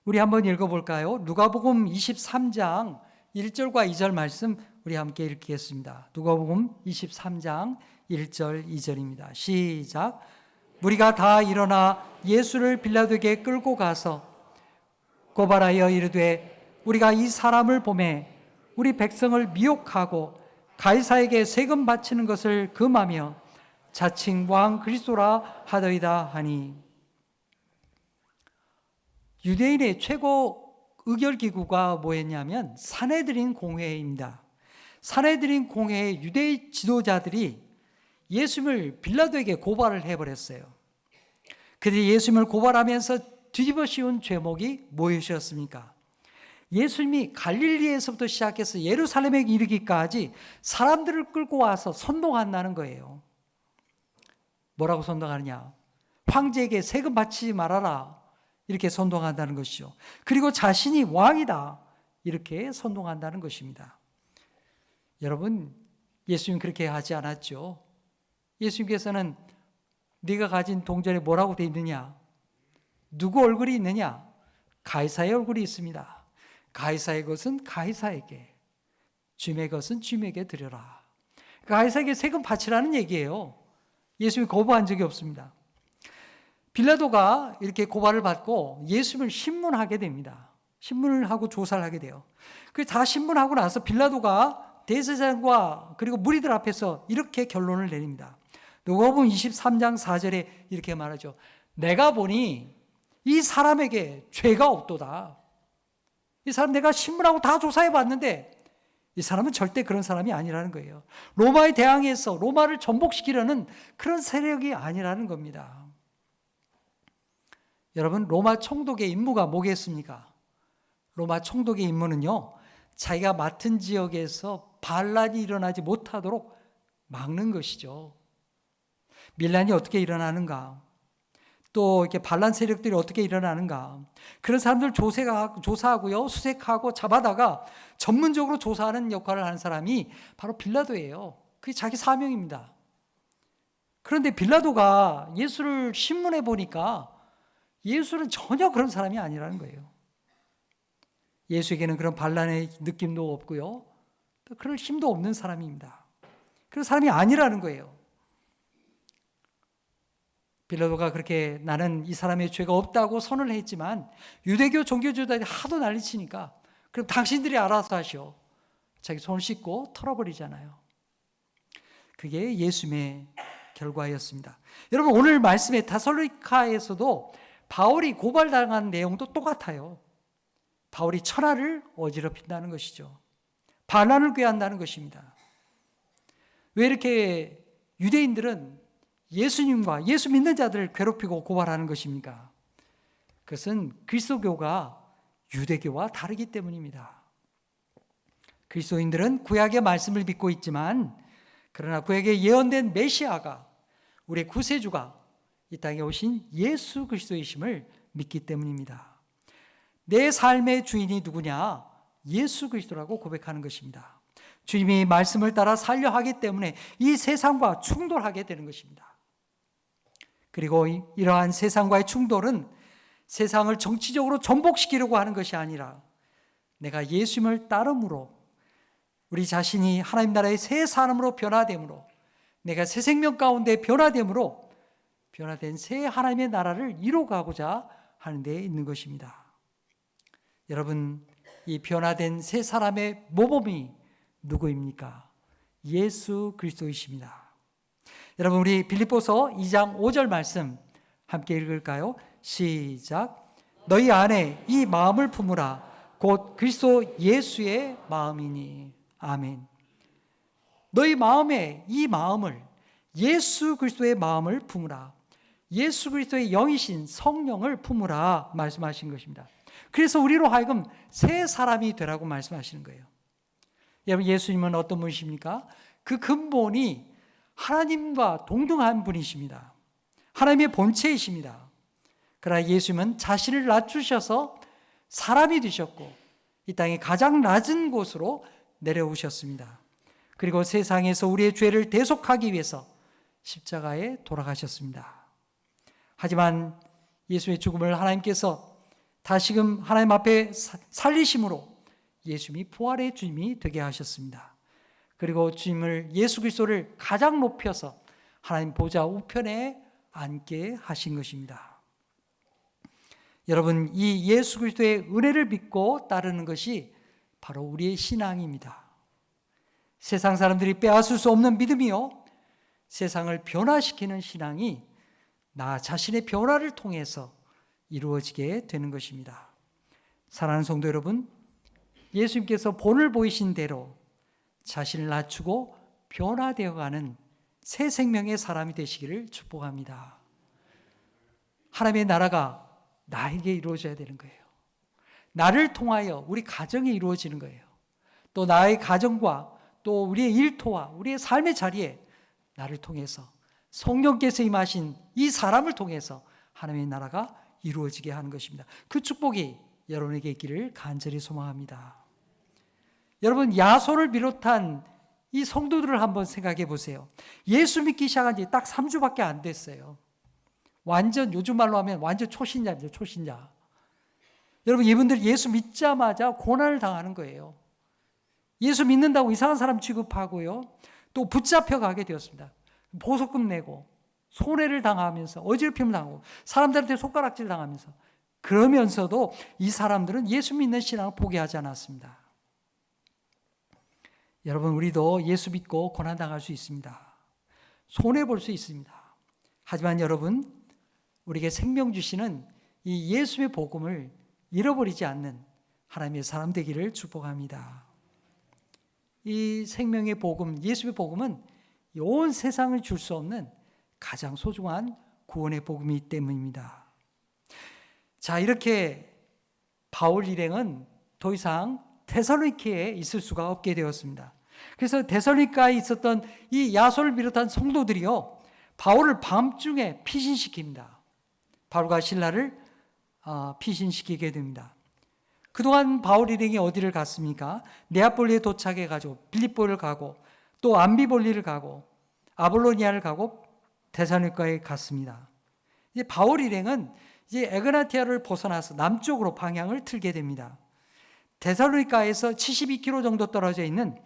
우리 한번 읽어볼까요? 누가복음 23장 1절과 2절 말씀 우리 함께 읽겠습니다. 누가복음 23장 1절 2절입니다. 시작. 무리가 다 일어나 예수를 빌라도에게 끌고 가서 고발하여 이르되 우리가 이 사람을 보매 우리 백성을 미혹하고 가이사에게 세금 바치는 것을 금하며 자칭 왕 그리스도라 하더이다 하니. 유대인의 최고 의결기구가 뭐였냐면 산헤드린 공회입니다. 산헤드린 공회의 유대 지도자들이 예수님을 빌라도에게 고발을 해버렸어요. 그들이 예수님을 고발하면서 뒤집어 씌운 죄목이 무엇이었습니까? 예수님이 갈릴리에서부터 시작해서 예루살렘에 이르기까지 사람들을 끌고 와서 선동한다는 거예요. 뭐라고 선동하느냐? 황제에게 세금 바치지 말아라, 이렇게 선동한다는 것이죠. 그리고 자신이 왕이다, 이렇게 선동한다는 것입니다. 여러분, 예수님 그렇게 하지 않았죠. 예수님께서는 네가 가진 동전에 뭐라고 되어 있느냐? 누구 얼굴이 있느냐? 가이사의 얼굴이 있습니다. 가이사의 것은 가이사에게, 주님의 것은 주님에게 드려라. 가이사에게 세금 바치라는 얘기예요. 예수님이 거부한 적이 없습니다. 빌라도가 이렇게 고발을 받고 예수님을 신문하게 됩니다. 신문을 하고 조사를 하게 돼요. 다 신문하고 나서 빌라도가 대제사장과 그리고 무리들 앞에서 이렇게 결론을 내립니다. 누가복음 23장 4절에 이렇게 말하죠. 내가 보니 이 사람에게 죄가 없도다. 이 사람 내가 신문하고 다 조사해 봤는데 이 사람은 절대 그런 사람이 아니라는 거예요. 로마에 대항해서 로마를 전복시키려는 그런 세력이 아니라는 겁니다. 여러분, 로마 총독의 임무가 뭐겠습니까? 로마 총독의 임무는요, 자기가 맡은 지역에서 반란이 일어나지 못하도록 막는 것이죠. 밀란이 어떻게 일어나는가? 또 이렇게 반란 세력들이 어떻게 일어나는가? 그런 사람들 조사하고요, 수색하고 잡아다가 전문적으로 조사하는 역할을 하는 사람이 바로 빌라도예요. 그게 자기 사명입니다. 그런데 빌라도가 예수를 신문해 보니까 예수는 전혀 그런 사람이 아니라는 거예요. 예수에게는 그런 반란의 느낌도 없고요, 또 그럴 힘도 없는 사람입니다. 그런 사람이 아니라는 거예요. 빌라도가 그렇게 나는 이 사람의 죄가 없다고 선언을 했지만 유대교 종교주의자들이 하도 난리치니까 그럼 당신들이 알아서 하시오. 자기 손을 씻고 털어버리잖아요. 그게 예수님의 결과였습니다. 여러분, 오늘 말씀의 데살로니가에서도 바울이 고발당한 내용도 똑같아요. 바울이 천하를 어지럽힌다는 것이죠. 반란을 꾀한다는 것입니다. 왜 이렇게 유대인들은 예수님과 예수 믿는 자들을 괴롭히고 고발하는 것입니까? 그것은 그리스도교가 유대교와 다르기 때문입니다. 그리스도인들은 구약의 말씀을 믿고 있지만 그러나 구약에 예언된 메시아가, 우리의 구세주가 이 땅에 오신 예수 그리스도이심을 믿기 때문입니다. 내 삶의 주인이 누구냐? 예수 그리스도라고 고백하는 것입니다. 주님이 말씀을 따라 살려 하기 때문에 이 세상과 충돌하게 되는 것입니다. 그리고 이러한 세상과의 충돌은 세상을 정치적으로 전복시키려고 하는 것이 아니라 내가 예수님을 따름으로 우리 자신이 하나님 나라의 새 사람으로 변화됨으로, 내가 새 생명 가운데 변화됨으로 변화된 새 하나님의 나라를 이루어가고자 하는 데 있는 것입니다. 여러분, 이 변화된 새 사람의 모범이 누구입니까? 예수 그리스도이십니다. 여러분, 우리 빌립보서 2장 5절 말씀 함께 읽을까요? 시작. 너희 안에 이 마음을 품으라. 곧 그리스도 예수의 마음이니. 아멘. 너희 마음에 이 마음을, 예수 그리스도의 마음을 품으라. 예수 그리스도의 영이신 성령을 품으라 말씀하신 것입니다. 그래서 우리로 하여금 새 사람이 되라고 말씀하시는 거예요. 여러분, 예수님은 어떤 분이십니까? 그 근본이 하나님과 동등한 분이십니다. 하나님의 본체이십니다. 그러나 예수님은 자신을 낮추셔서 사람이 되셨고 이 땅의 가장 낮은 곳으로 내려오셨습니다. 그리고 세상에서 우리의 죄를 대속하기 위해서 십자가에 돌아가셨습니다. 하지만 예수의 죽음을 하나님께서 다시금 하나님 앞에 살리심으로 예수님이 부활의 주님이 되게 하셨습니다. 그리고 주님을, 예수 그리스도를 가장 높여서 하나님 보좌 우편에 앉게 하신 것입니다. 여러분, 이 예수 그리스도의 은혜를 믿고 따르는 것이 바로 우리의 신앙입니다. 세상 사람들이 빼앗을 수 없는 믿음이요, 세상을 변화시키는 신앙이 나 자신의 변화를 통해서 이루어지게 되는 것입니다. 사랑하는 성도 여러분, 예수님께서 본을 보이신 대로 자신을 낮추고 변화되어가는 새 생명의 사람이 되시기를 축복합니다. 하나님의 나라가 나에게 이루어져야 되는 거예요. 나를 통하여 우리 가정이 이루어지는 거예요. 또 나의 가정과 또 우리의 일터와 우리의 삶의 자리에 나를 통해서 성령께서 임하신 이 사람을 통해서 하나님의 나라가 이루어지게 하는 것입니다. 그 축복이 여러분에게 있기를 간절히 소망합니다. 여러분, 야손을 비롯한 이 성도들을 한번 생각해 보세요. 예수 믿기 시작한 지 딱 3주밖에 안 됐어요. 완전, 요즘 말로 하면 완전 초신자입니다. 초신자. 여러분, 이분들 예수 믿자마자 고난을 당하는 거예요. 예수 믿는다고 이상한 사람 취급하고요, 또 붙잡혀 가게 되었습니다. 보석금 내고 손해를 당하면서 어지럽힘을 당하고 사람들한테 손가락질 당하면서, 그러면서도 이 사람들은 예수 믿는 신앙을 포기하지 않았습니다. 여러분, 우리도 예수 믿고 고난당할 수 있습니다. 손해볼 수 있습니다. 하지만 여러분, 우리에게 생명 주시는 이 예수의 복음을 잃어버리지 않는 하나님의 사람 되기를 축복합니다. 이 생명의 복음, 예수의 복음은 온 세상을 줄 수 없는 가장 소중한 구원의 복음이기 때문입니다. 자, 이렇게 바울 일행은 더 이상 데살로니케에 있을 수가 없게 되었습니다. 그래서 데살로니카에 있었던 이 야손을 비롯한 성도들이요, 바울을 밤중에 피신시킵니다. 바울과 실라를 피신시키게 됩니다. 그동안 바울 일행이 어디를 갔습니까? 네아폴리에 도착해가지고 빌립보를 가고 또 암비볼리를 가고 아볼로니아를 가고 데살로니카에 갔습니다. 이제 바울 일행은 이제 에그나티아를 벗어나서 남쪽으로 방향을 틀게 됩니다. 데살로니카에서 72km 정도 떨어져 있는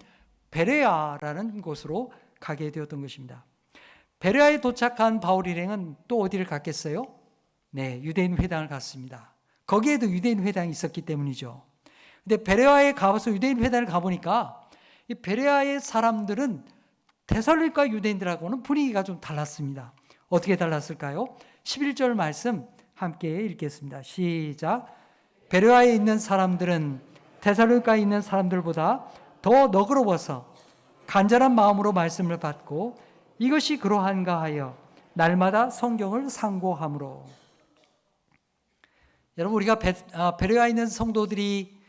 베레아라는 곳으로 가게 되었던 것입니다. 베레아에 도착한 바울 일행은 또 어디를 갔겠어요? 네, 유대인 회당을 갔습니다. 거기에도 유대인 회당이 있었기 때문이죠. 근데 베레아에 가서 유대인 회당을 가보니까 이 베레아의 사람들은 데살로니가 유대인들하고는 분위기가 좀 달랐습니다. 어떻게 달랐을까요? 11절 말씀 함께 읽겠습니다. 시작. 베레아에 있는 사람들은 데살로니가에 있는 사람들보다 더 너그러워서 간절한 마음으로 말씀을 받고 이것이 그러한가 하여 날마다 성경을 상고함으로. 여러분, 우리가 베레아에 있는 성도들이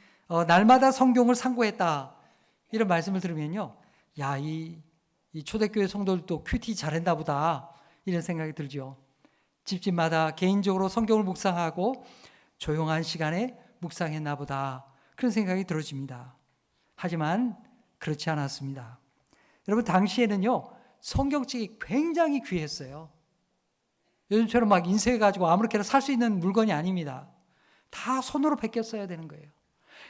날마다 성경을 상고했다 이런 말씀을 들으면요, 야, 이 초대교회 성도들도 큐티 잘했나 보다 이런 생각이 들죠. 집집마다 개인적으로 성경을 묵상하고 조용한 시간에 묵상했나 보다 그런 생각이 들어집니다. 하지만 그렇지 않았습니다. 여러분, 당시에는요, 성경책이 굉장히 귀했어요. 요즘처럼 막 인쇄해가지고 아무렇게나 살 수 있는 물건이 아닙니다. 다 손으로 베껴 써야 되는 거예요.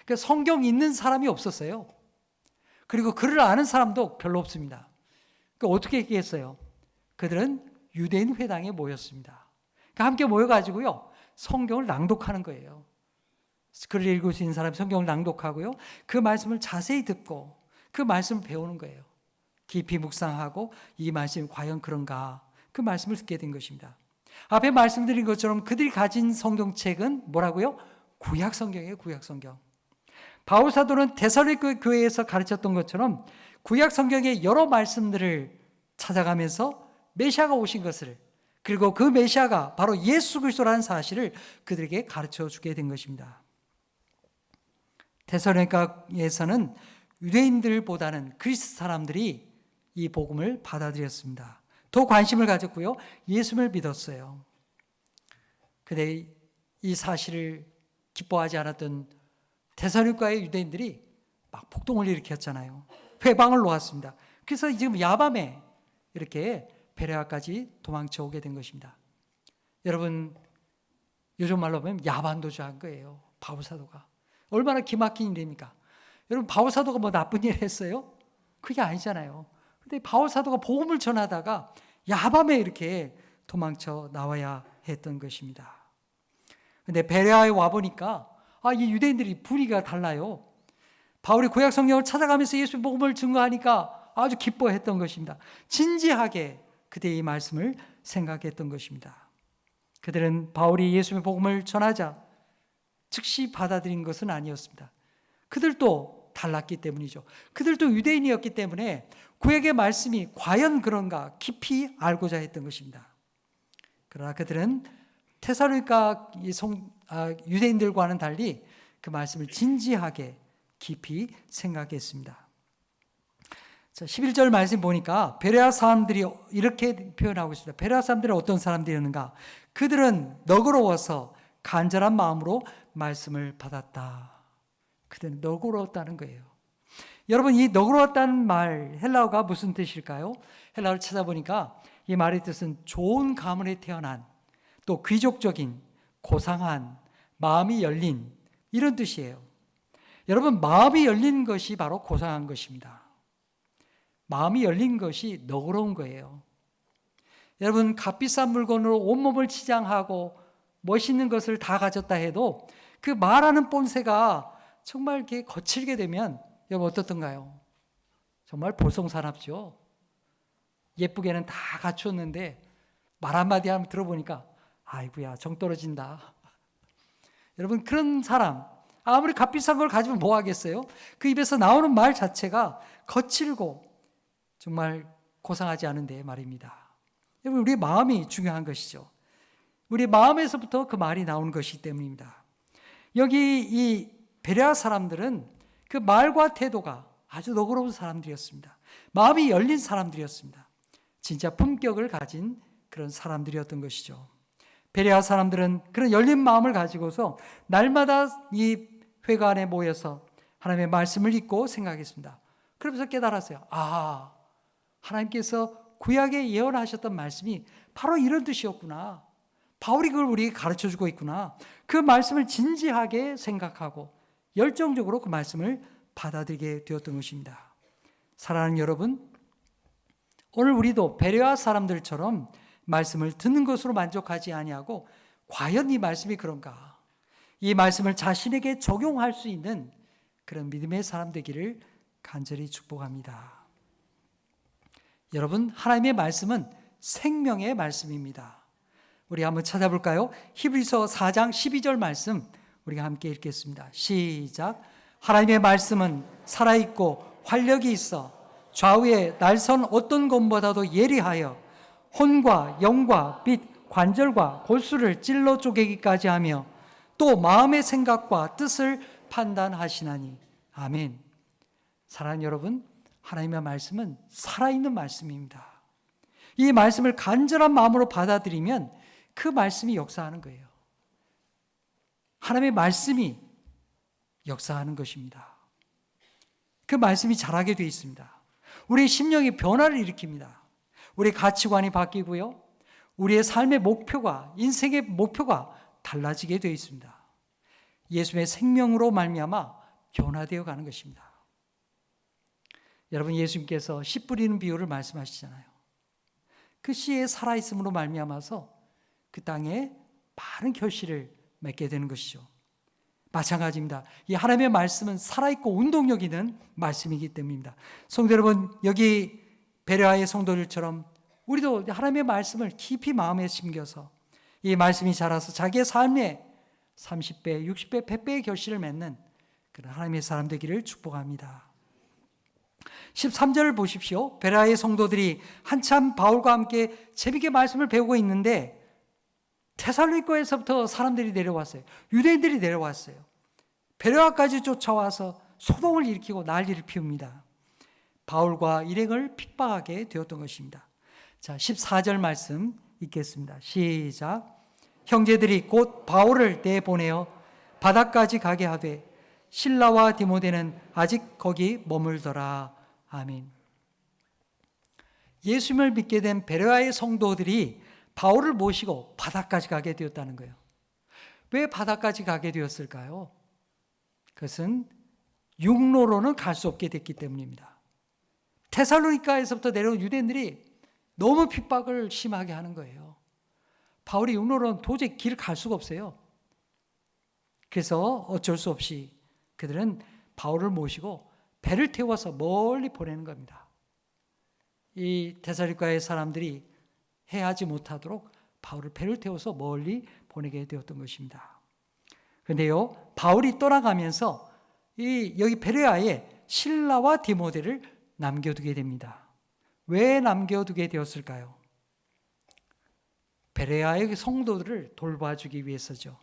그러니까 성경 읽는 사람이 없었어요. 그리고 글을 아는 사람도 별로 없습니다. 그러니까 어떻게 얘기했어요? 그들은 유대인 회당에 모였습니다. 그러니까 함께 모여가지고요, 성경을 낭독하는 거예요. 글을 읽을 수 있는 사람이 성경을 낭독하고요, 그 말씀을 자세히 듣고 그 말씀을 배우는 거예요. 깊이 묵상하고 이 말씀이 과연 그런가, 그 말씀을 듣게 된 것입니다. 앞에 말씀드린 것처럼 그들이 가진 성경책은 뭐라고요? 구약 성경이에요. 구약 성경. 바울 사도는 데살로니가 교회에서 가르쳤던 것처럼 구약 성경의 여러 말씀들을 찾아가면서 메시아가 오신 것을, 그리고 그 메시아가 바로 예수 그리스도라는 사실을 그들에게 가르쳐 주게 된 것입니다. 데살로니가에서는 유대인들보다는 그리스 사람들이 이 복음을 받아들였습니다. 더 관심을 가졌고요, 예수를 믿었어요. 근데 이 사실을 기뻐하지 않았던 데살로니가의 유대인들이 막 폭동을 일으켰잖아요. 회방을 놓았습니다. 그래서 지금 야밤에 이렇게 베레아까지 도망쳐 오게 된 것입니다. 여러분, 요즘 말로 보면 야반도주한 거예요. 바울 사도가. 얼마나 기막힌 일입니까? 여러분, 바울 사도가 뭐 나쁜 일 했어요? 그게 아니잖아요. 근데 바울 사도가 복음을 전하다가 야밤에 이렇게 도망쳐 나와야 했던 것입니다. 근데 베레아에 와보니까 이 유대인들이 분위기가 달라요. 바울이 구약 성경을 찾아가면서 예수의 복음을 증거하니까 아주 기뻐했던 것입니다. 진지하게 그대의 말씀을 생각했던 것입니다. 그들은 바울이 예수의 복음을 전하자 즉시 받아들인 것은 아니었습니다. 그들도 달랐기 때문이죠. 그들도 유대인이었기 때문에 구약의 말씀이 과연 그런가 깊이 알고자 했던 것입니다. 그러나 그들은 데살로니가 유대인들과는 달리 그 말씀을 진지하게 깊이 생각했습니다. 자, 11절 말씀 보니까 베레아 사람들이 이렇게 표현하고 있습니다. 베레아 사람들은 어떤 사람들이었는가? 그들은 너그러워서 간절한 마음으로 말씀을 받았다. 그들은 너그러웠다는 거예요. 여러분, 이 너그러웠다는 말 헬라어가 무슨 뜻일까요? 헬라어를 찾아보니까 이 말의 뜻은 좋은 가문에 태어난, 또 귀족적인, 고상한, 마음이 열린, 이런 뜻이에요. 여러분, 마음이 열린 것이 바로 고상한 것입니다. 마음이 열린 것이 너그러운 거예요. 여러분, 값비싼 물건으로 온몸을 치장하고 멋있는 것을 다 가졌다 해도 그 말하는 뽐새가 정말 이렇게 거칠게 되면 여러분 어떻던가요? 정말 볼썽사납죠. 예쁘게는 다 갖췄는데 말 한마디 하면 들어보니까 아이고야 정 떨어진다. 여러분 그런 사람 아무리 값비싼 걸 가지면 뭐 하겠어요? 그 입에서 나오는 말 자체가 거칠고 정말 고상하지 않은데 말입니다. 여러분 우리의 마음이 중요한 것이죠. 우리 마음에서부터 그 말이 나오는 것이기 때문입니다. 여기 이 베레아 사람들은 그 말과 태도가 아주 너그러운 사람들이었습니다. 마음이 열린 사람들이었습니다. 진짜 품격을 가진 그런 사람들이었던 것이죠. 베레아 사람들은 그런 열린 마음을 가지고서 날마다 이 회관에 모여서 하나님의 말씀을 읽고 생각했습니다. 그러면서 깨달았어요. 아, 하나님께서 구약에 예언하셨던 말씀이 바로 이런 뜻이었구나. 바울이 그걸 우리에게 가르쳐주고 있구나. 그 말씀을 진지하게 생각하고 열정적으로 그 말씀을 받아들이게 되었던 것입니다. 사랑하는 여러분, 오늘 우리도 베레아 사람들처럼 말씀을 듣는 것으로 만족하지 아니하고 과연 이 말씀이 그런가? 이 말씀을 자신에게 적용할 수 있는 그런 믿음의 사람 되기를 간절히 축복합니다. 여러분, 하나님의 말씀은 생명의 말씀입니다. 우리 한번 찾아볼까요? 히브리서 4장 12절 말씀 우리가 함께 읽겠습니다. 시작. 하나님의 말씀은 살아있고 활력이 있어 좌우에 날선 어떤 것보다도 예리하여 혼과 영과 빛, 관절과 골수를 찔러 쪼개기까지 하며 또 마음의 생각과 뜻을 판단하시나니. 아멘. 사랑하는 여러분, 하나님의 말씀은 살아있는 말씀입니다. 이 말씀을 간절한 마음으로 받아들이면 그 말씀이 역사하는 거예요. 하나님의 말씀이 역사하는 것입니다. 그 말씀이 자라게 되어 있습니다. 우리의 심령이 변화를 일으킵니다. 우리의 가치관이 바뀌고요. 우리의 삶의 목표가, 인생의 목표가 달라지게 되어 있습니다. 예수의 생명으로 말미암아 변화되어 가는 것입니다. 여러분, 예수님께서 씨 뿌리는 비유를 말씀하시잖아요. 그 씨의 살아있음으로 말미암아서 그 땅에 많은 결실을 맺게 되는 것이죠. 마찬가지입니다. 이 하나님의 말씀은 살아있고 운동력 있는 말씀이기 때문입니다. 성도 여러분, 여기 베레아의 성도들처럼 우리도 하나님의 말씀을 깊이 마음에 심겨서 이 말씀이 자라서 자기의 삶에 30배, 60배, 100배의 결실을 맺는 그런 하나님의 사람 되기를 축복합니다. 13절을 보십시오. 베레아의 성도들이 한참 바울과 함께 재미있게 말씀을 배우고 있는데 데살로니가에서부터 사람들이 내려왔어요. 유대인들이 내려왔어요. 베레아까지 쫓아와서 소동을 일으키고 난리를 피웁니다. 바울과 일행을 핍박하게 되었던 것입니다. 자, 14절 말씀 읽겠습니다. 시작. 형제들이 곧 바울을 내보내어 바다까지 가게 하되 실라와 디모데는 아직 거기 머물더라. 아멘. 예수님을 믿게 된 베레아의 성도들이 바울을 모시고 바다까지 가게 되었다는 거예요. 왜 바다까지 가게 되었을까요? 그것은 육로로는 갈 수 없게 됐기 때문입니다. 데살로니가에서부터 내려온 유대인들이 너무 핍박을 심하게 하는 거예요. 바울이 육로로는 도저히 길을 갈 수가 없어요. 그래서 어쩔 수 없이 그들은 바울을 모시고 배를 태워서 멀리 보내는 겁니다. 이 데살로니가의 사람들이 해하지 못하도록 바울을 배를 태워서 멀리 보내게 되었던 것입니다. 그런데요, 바울이 떠나가면서 여기 베레아에 실라와 디모데를 남겨두게 됩니다. 왜 남겨두게 되었을까요? 베레아의 성도들을 돌봐주기 위해서죠.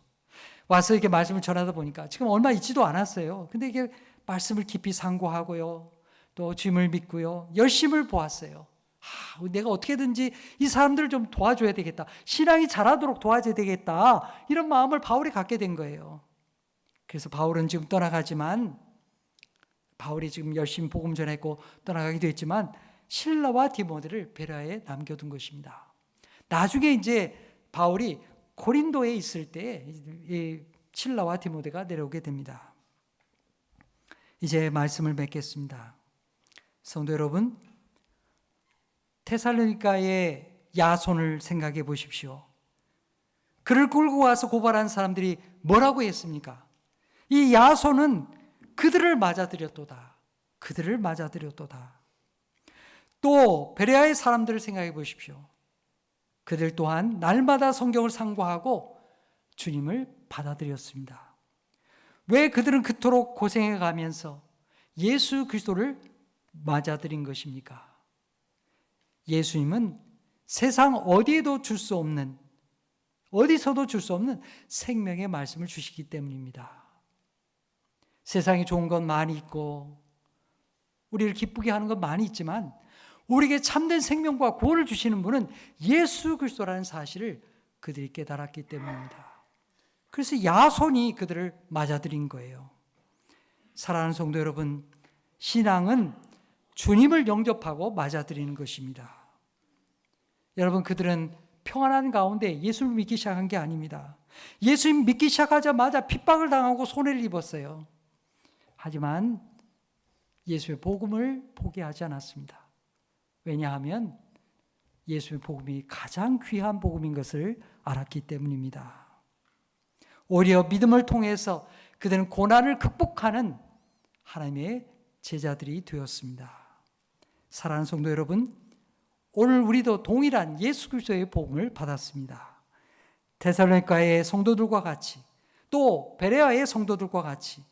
와서 이렇게 말씀을 전하다 보니까 지금 얼마 있지도 않았어요. 근데 이게 말씀을 깊이 상고하고요, 또 주님을 믿고요, 열심을 보았어요. 내가 어떻게든지 이 사람들을 좀 도와줘야 되겠다. 신앙이 자라도록 도와줘야 되겠다. 이런 마음을 바울이 갖게 된 거예요. 그래서 바울은 지금 떠나가지만, 바울이 지금 열심히 복음 전했고 떠나가기도 했지만 실라와 디모데를 베레아에 남겨둔 것입니다. 나중에 이제 바울이 고린도에 있을 때 이 실라와 디모데가 내려오게 됩니다. 이제 말씀을 맺겠습니다. 성도 여러분, 데살로니가의 야손을 생각해 보십시오. 그를 끌고 와서 고발한 사람들이 뭐라고 했습니까? 이 야손은 그들을 맞아들였도다. 그들을 맞아들였도다. 또 베레아의 사람들을 생각해 보십시오. 그들 또한 날마다 성경을 상고하고 주님을 받아들였습니다. 왜 그들은 그토록 고생해 가면서 예수 그리스도를 맞아들인 것입니까? 예수님은 세상 어디에도 줄 수 없는, 어디서도 줄 수 없는 생명의 말씀을 주시기 때문입니다. 세상에 좋은 건 많이 있고 우리를 기쁘게 하는 건 많이 있지만 우리에게 참된 생명과 구원을 주시는 분은 예수 그리스도라는 사실을 그들이 깨달았기 때문입니다. 그래서 야손이 그들을 맞아들인 거예요. 사랑하는 성도 여러분, 신앙은 주님을 영접하고 맞아들이는 것입니다. 여러분, 그들은 평안한 가운데 예수를 믿기 시작한 게 아닙니다. 예수님 믿기 시작하자마자 핍박을 당하고 손해를 입었어요. 하지만 예수의 복음을 포기하지 않았습니다. 왜냐하면 예수의 복음이 가장 귀한 복음인 것을 알았기 때문입니다. 오히려 믿음을 통해서 그들은 고난을 극복하는 하나님의 제자들이 되었습니다. 사랑하는 성도 여러분, 오늘 우리도 동일한 예수 그리스도의 복음을 받았습니다. 데살로니가의 성도들과 같이 또 베레아의 성도들과 같이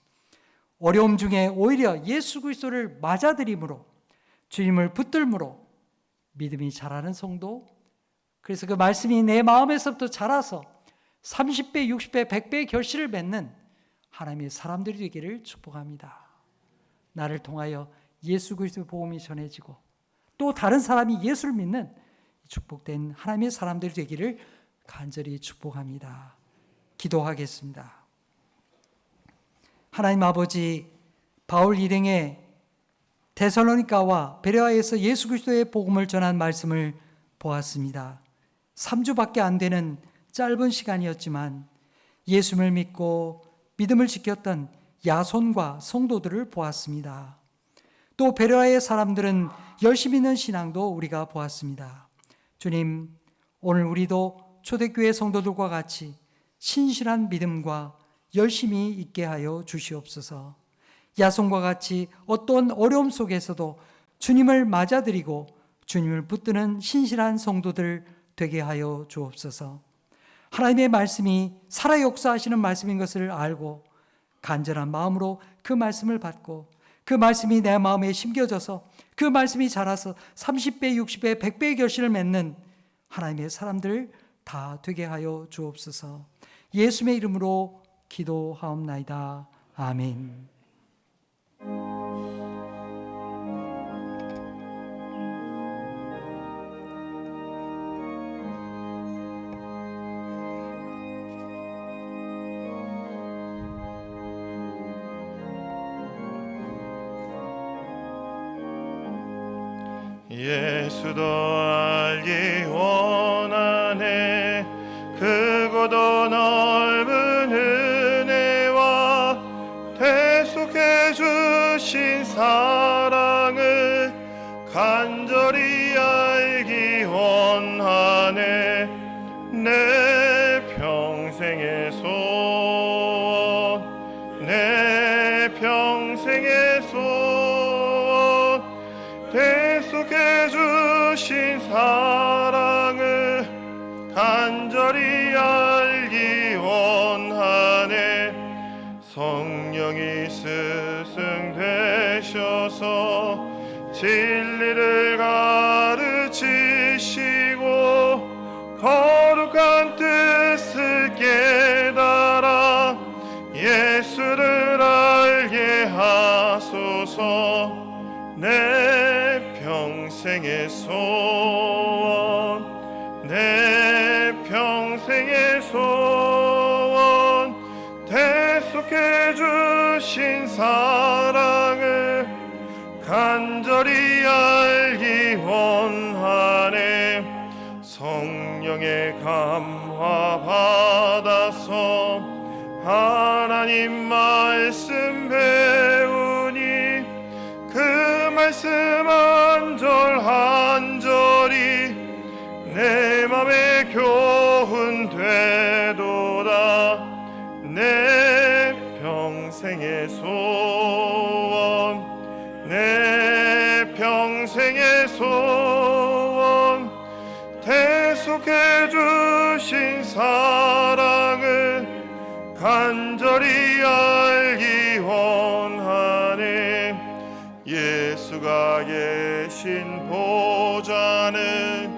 어려움 중에 오히려 예수 그리스도를 맞아들임으로 주님을 붙들므로 믿음이 자라는 성도, 그래서 그 말씀이 내 마음에서부터 자라서 30배, 60배, 100배의 결실을 맺는 하나님의 사람들이 되기를 축복합니다. 나를 통하여 예수 그리스도의 복음이 전해지고 또 다른 사람이 예수를 믿는 축복된 하나님의 사람들이 되기를 간절히 축복합니다. 기도하겠습니다. 하나님 아버지, 바울 일행의 데살로니가와 베레아에서 예수 그리스도의 복음을 전한 말씀을 보았습니다. 3주밖에 안 되는 짧은 시간이었지만 예수를 믿고 믿음을 지켰던 야손과 성도들을 보았습니다. 또 베레아의 사람들은 열심히 있는 신앙도 우리가 보았습니다. 주님, 오늘 우리도 초대교회 성도들과 같이 신실한 믿음과 열심히 있게 하여 주시옵소서. 야손과 같이 어떤 어려움 속에서도 주님을 맞아들이고 주님을 붙드는 신실한 성도들 되게 하여 주옵소서. 하나님의 말씀이 살아 역사하시는 말씀인 것을 알고 간절한 마음으로 그 말씀을 받고 그 말씀이 내 마음에 심겨져서 그 말씀이 자라서 30배, 60배, 100배의 결실을 맺는 하나님의 사람들 다 되게 하여 주옵소서. 예수의 이름으로 기도하옵나이다. 아멘. 예수도 알기 원하네. 크고도 넓은 은혜와 대속해 주신 사랑을 간절히 알기 원하네. 내 평생의 소원, 내 평생의 소원, 대속해 주신 사랑을 간절히 알기 원하네. 성령이 스승 되셔서 진리를 가르치시고 거룩한 뜻을 깨달아 예수를 알게 하소서. 내 평생의 소원, 내 평생의 소원, 대속해 주신 사랑을 간절히 알기 원하네. 성령의 감화 받아서 하나님 말씀 배우니 그 말씀 한 절 한 절이 내 맘에 교훈 되도다. 내 평생의 소원, 내 평생의 소원, 주신 사랑을 간절히 알기 원하네. 예수가 계신 보좌는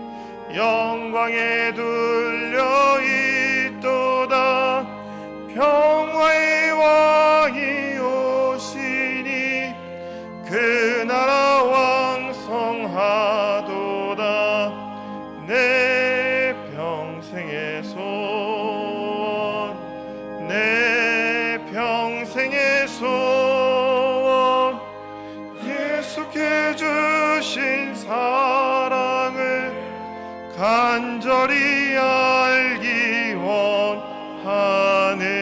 영광에 둘려 있도다. 평화의 왕이 오시니 그 나라 왕성하도다. 내 평생의 소원, 내 평생의 소원, 예수께 주신 사랑을 간절히 알기 원하네.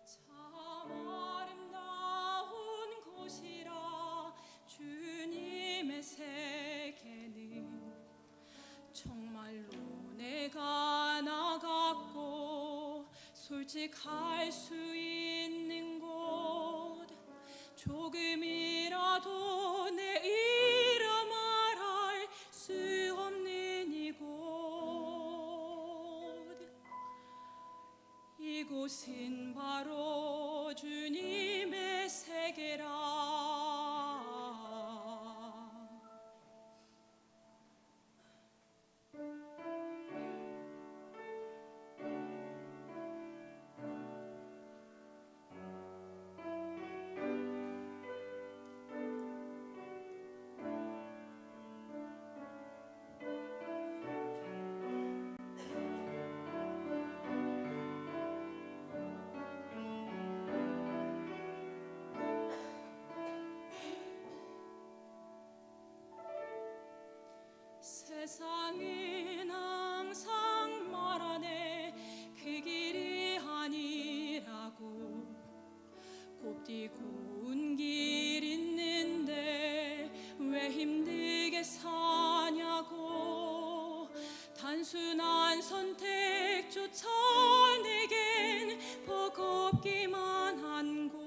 참 아름다운 곳이라 주님의 세계는 정말로 내가 나갔고 솔직할 수 있는 곳, 조금이라도 내 이름 말할 수 없는 이곳은 바로 주님의 세계라. 세상은 항상 말하네 그 길이 아니라고. 곱디고 온 길 있는데 왜 힘들게 사냐고. 단순한 선택조차 내겐 버겁기만 한 곳.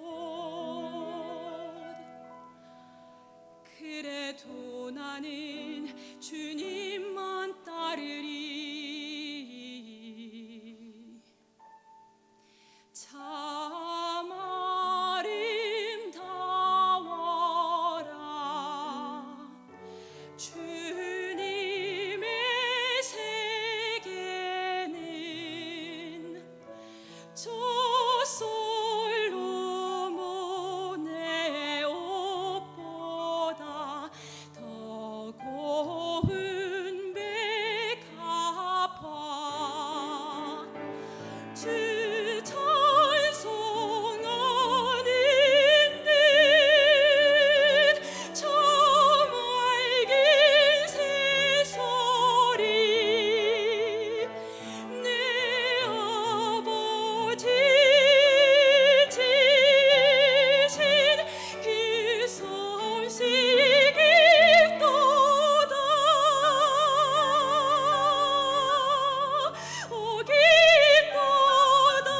그래도 나는 주님만 따르리. 참 아름다워라 주님의 세계는. 저 솔로몬의 옷보다 더 고운 백합화. 주 찬송하는 듯 저 맑은 새소리. 내 아버지 지신 그 솜씨 깊도다. 오 깊도다.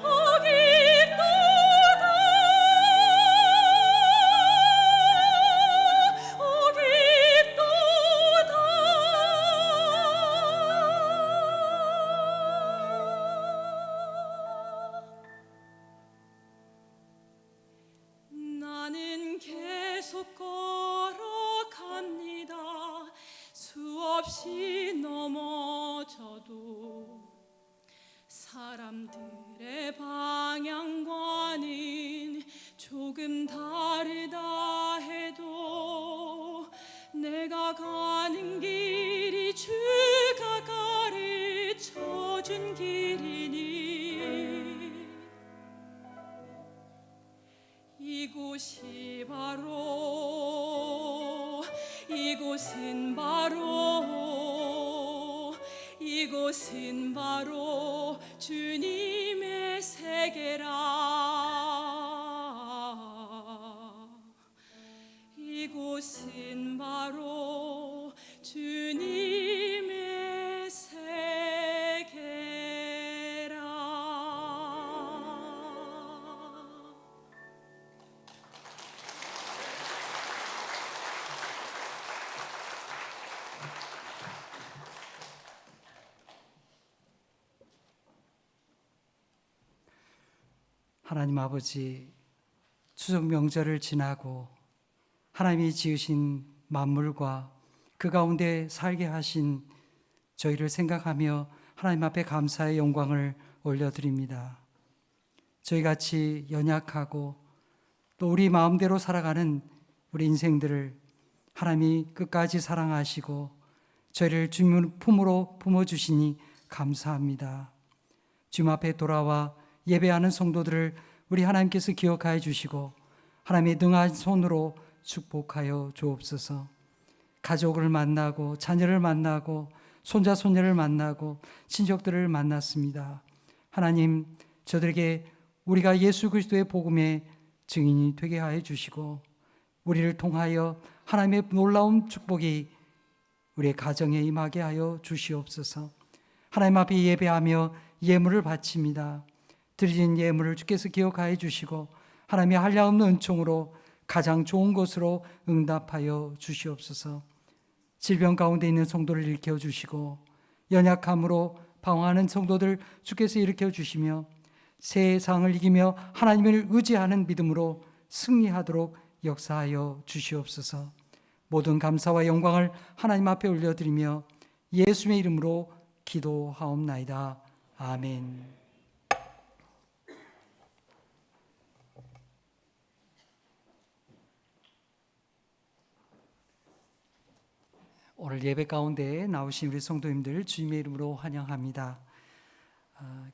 오 깊도다. 오 깊도다. 나는 계속 걸어갑니다. 수없이 넘어져도 사람들의 방향과는 조금 다르다 해도 내가 가는 길이 주가 가르쳐준 길이니. 이곳은 바로 이곳은 바로 주님의 세계라. 이곳은 바로 주님의 세계라. 하나님 아버지, 추석 명절을 지나고 하나님이 지으신 만물과 그 가운데 살게 하신 저희를 생각하며 하나님 앞에 감사의 영광을 올려드립니다. 저희같이 연약하고 또 우리 마음대로 살아가는 우리 인생들을 하나님이 끝까지 사랑하시고 저희를 주님 품으로 품어주시니 감사합니다. 주님 앞에 돌아와 예배하는 성도들을 우리 하나님께서 기억하여 주시고 하나님의 능한 손으로 축복하여 주옵소서. 가족을 만나고 자녀를 만나고 손자 손녀를 만나고 친척들을 만났습니다. 하나님, 저들에게 우리가 예수 그리스도의 복음의 증인이 되게 하여 주시고 우리를 통하여 하나님의 놀라운 축복이 우리의 가정에 임하게 하여 주시옵소서. 하나님 앞에 예배하며 예물을 바칩니다. 드리신 예물을 주께서 기억하여 주시고 하나님의 한량없는 은총으로 가장 좋은 것으로 응답하여 주시옵소서. 질병 가운데 있는 성도를 일으켜 주시고 연약함으로 방황하는 성도들 주께서 일으켜 주시며 세상을 이기며 하나님을 의지하는 믿음으로 승리하도록 역사하여 주시옵소서. 모든 감사와 영광을 하나님 앞에 올려드리며 예수의 이름으로 기도하옵나이다. 아멘. 오늘 예배 가운데 나오신 우리 성도님들 주님의 이름으로 환영합니다.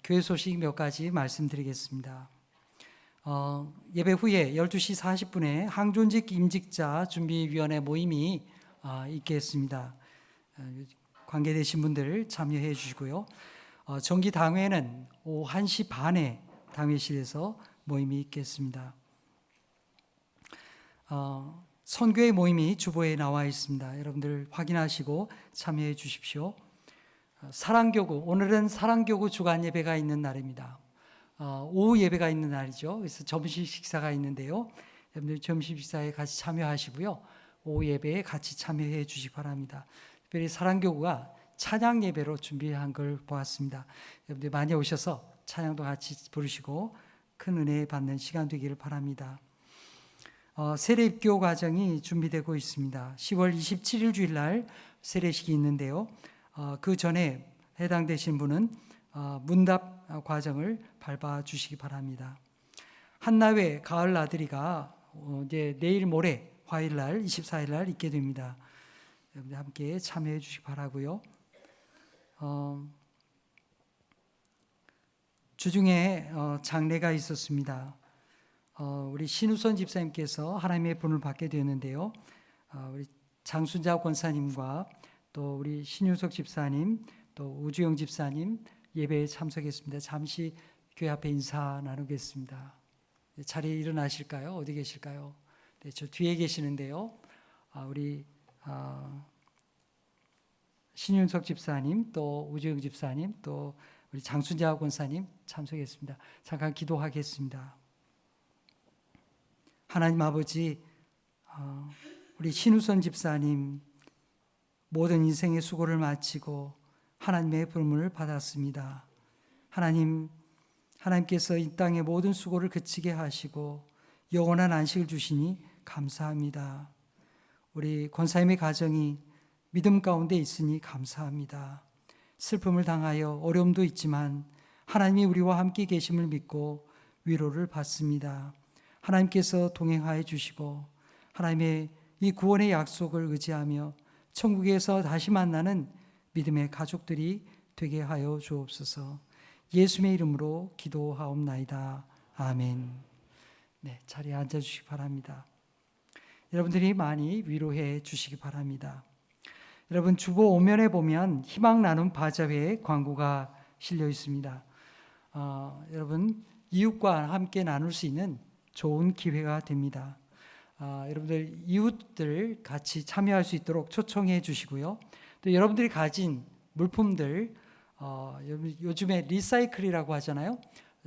교회 소식 몇 가지 말씀드리겠습니다. 예배 후에 12시 40분에 항존직 임직자 준비위원회 모임이 있겠습니다. 관계되신 분들 참여해 주시고요. 정기 당회는 오후 1시 반에 당회실에서 모임이 있겠습니다. 선교회 모임이 주보에 나와 있습니다. 여러분들 확인하시고 참여해 주십시오. 사랑교구, 오늘은 사랑교구 주간 예배가 있는 날입니다. 오후 예배가 있는 날이죠. 그래서 점심 식사가 있는데요. 여러분들 점심 식사에 같이 참여하시고요. 오후 예배에 같이 참여해 주시기 바랍니다. 특별히 사랑교구가 찬양 예배로 준비한 걸 보았습니다. 여러분들 많이 오셔서 찬양도 같이 부르시고 큰 은혜 받는 시간 되기를 바랍니다. 세례 입교 과정이 준비되고 있습니다. 10월 27일 주일 날 세례식이 있는데요. 그 전에 해당되신 분은 문답 과정을 밟아 주시기 바랍니다. 한나회 가을 나들이가 이제 내일 모레 화요일 날 24일 날 있게 됩니다. 여러분들 함께 참여해 주시기 바라고요. 주중에 장례가 있었습니다. 우리 신우선 집사님께서 하나님의 분을 받게 되었는데요. 우리 장순자 권사님과 또 우리 신유석 집사님, 또 우주영 집사님 예배에 참석했습니다. 잠시 교회 앞에 인사 나누겠습니다. 자리에 일어나실까요? 어디 계실까요? 네, 저 뒤에 계시는데요. 우리 신윤석 집사님, 또 우주영 집사님, 또 우리 장순자 권사님 참석했습니다. 잠깐 기도하겠습니다. 하나님 아버지, 우리 신우선 집사님 모든 인생의 수고를 마치고 하나님의 부름을 받았습니다. 하나님께서 이 땅의 모든 수고를 그치게 하시고 영원한 안식을 주시니 감사합니다. 우리 권사님의 가정이 믿음 가운데 있으니 감사합니다. 슬픔을 당하여 어려움도 있지만 하나님이 우리와 함께 계심을 믿고 위로를 받습니다. 하나님께서 동행하여 주시고 하나님의 이 구원의 약속을 의지하며 천국에서 다시 만나는 믿음의 가족들이 되게 하여 주옵소서. 예수의 이름으로 기도하옵나이다. 아멘. 네, 자리에 앉아 주시기 바랍니다. 여러분들이 많이 위로해 주시기 바랍니다. 여러분 주보 오면에 보면 희망 나눔 바자회의 광고가 실려 있습니다. 여러분 이웃과 함께 나눌 수 있는 좋은 기회가 됩니다. 여러분들 이웃들 같이 참여할 수 있도록 초청해 주시고요. 또 여러분들이 가진 물품들 요즘에 리사이클이라고 하잖아요.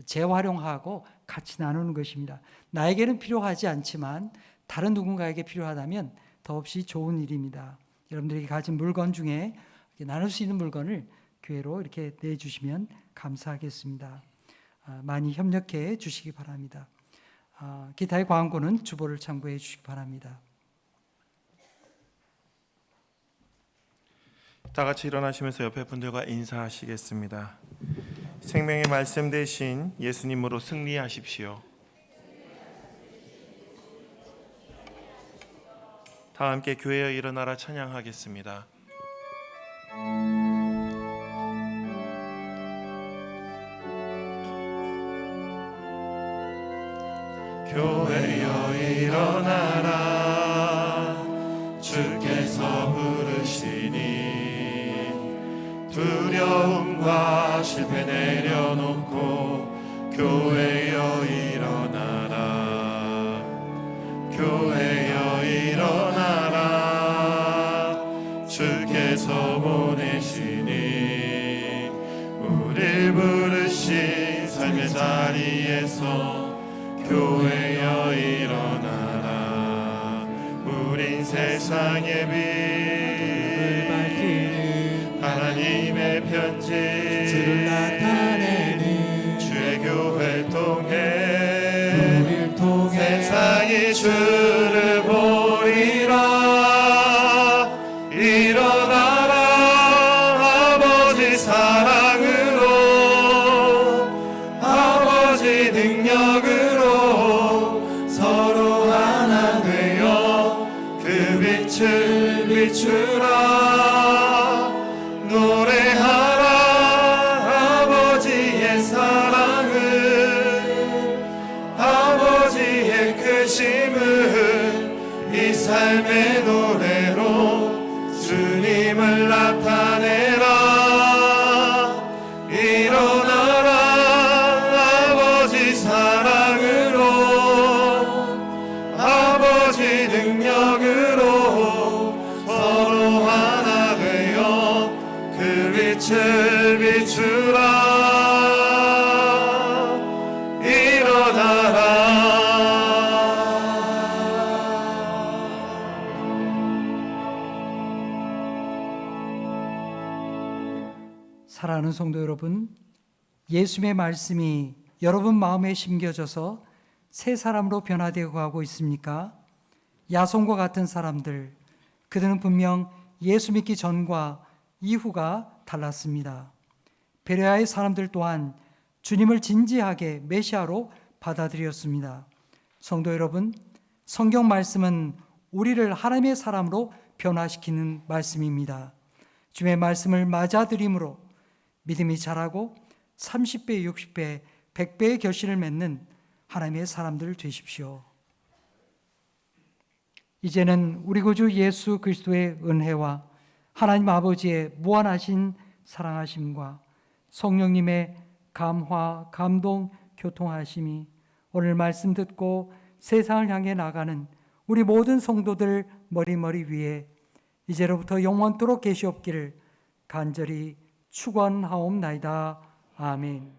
재활용하고 같이 나누는 것입니다. 나에게는 필요하지 않지만 다른 누군가에게 필요하다면 더없이 좋은 일입니다. 여러분들이 가진 물건 중에 나눌 수 있는 물건을 교회로 이렇게 내주시면 감사하겠습니다. 많이 협력해 주시기 바랍니다. 기타의 광고는 주보를 참고해 주시기 바랍니다. 다 같이 일어나시면서 옆에 분들과 인사하시겠습니다. 생명의 말씀 대신 예수님으로 승리하십시오. 다 함께 교회여 일어나라 찬양하겠습니다. 교회여 일어나라 주께서 부르시니 두려움과 실패 내려놓고 교회여 일어나라 교회여 일어나라 주께서 보내시니 우릴 부르신 삶의 자리에서 교회여 일어나라 우린 세상의 빛 하나님의 편지 주를 나타내는 주의 교회 통해 우릴 통해 세상이 주를 보리라 일어나라 아버지 사랑으로 아버지 능력으로 서로 하나 되어 그 빛을 비추라 노래하라 아버지의 사랑을 아버지의 크심을 이 삶의 노래로 주님을 나타내라 일어나라 아버지 사랑으로 아버지 능력으로 서로 하나 되어 그 빛을 비추라 일어나라 사랑하는 성도 여러분, 예수님의 말씀이 여러분 마음에 심겨져서 새 사람으로 변화되어 가고 있습니까? 야손과 같은 사람들, 그들은 분명 예수 믿기 전과 이후가 달랐습니다. 베레아의 사람들 또한 주님을 진지하게 메시아로 받아들였습니다. 성도 여러분, 성경 말씀은 우리를 하나님의 사람으로 변화시키는 말씀입니다. 주의 말씀을 맞아들임으로 믿음이 자라고 30배, 60배, 100배의 결실을 맺는 하나님의 사람들 되십시오. 이제는 우리 구주 예수 그리스도의 은혜와 하나님 아버지의 무한하신 사랑하심과 성령님의 감화, 감동, 교통하심이 오늘 말씀 듣고 세상을 향해 나가는 우리 모든 성도들 머리 위에 이제로부터 영원토록 계시옵기를 간절히 축원하옵나이다. 아멘.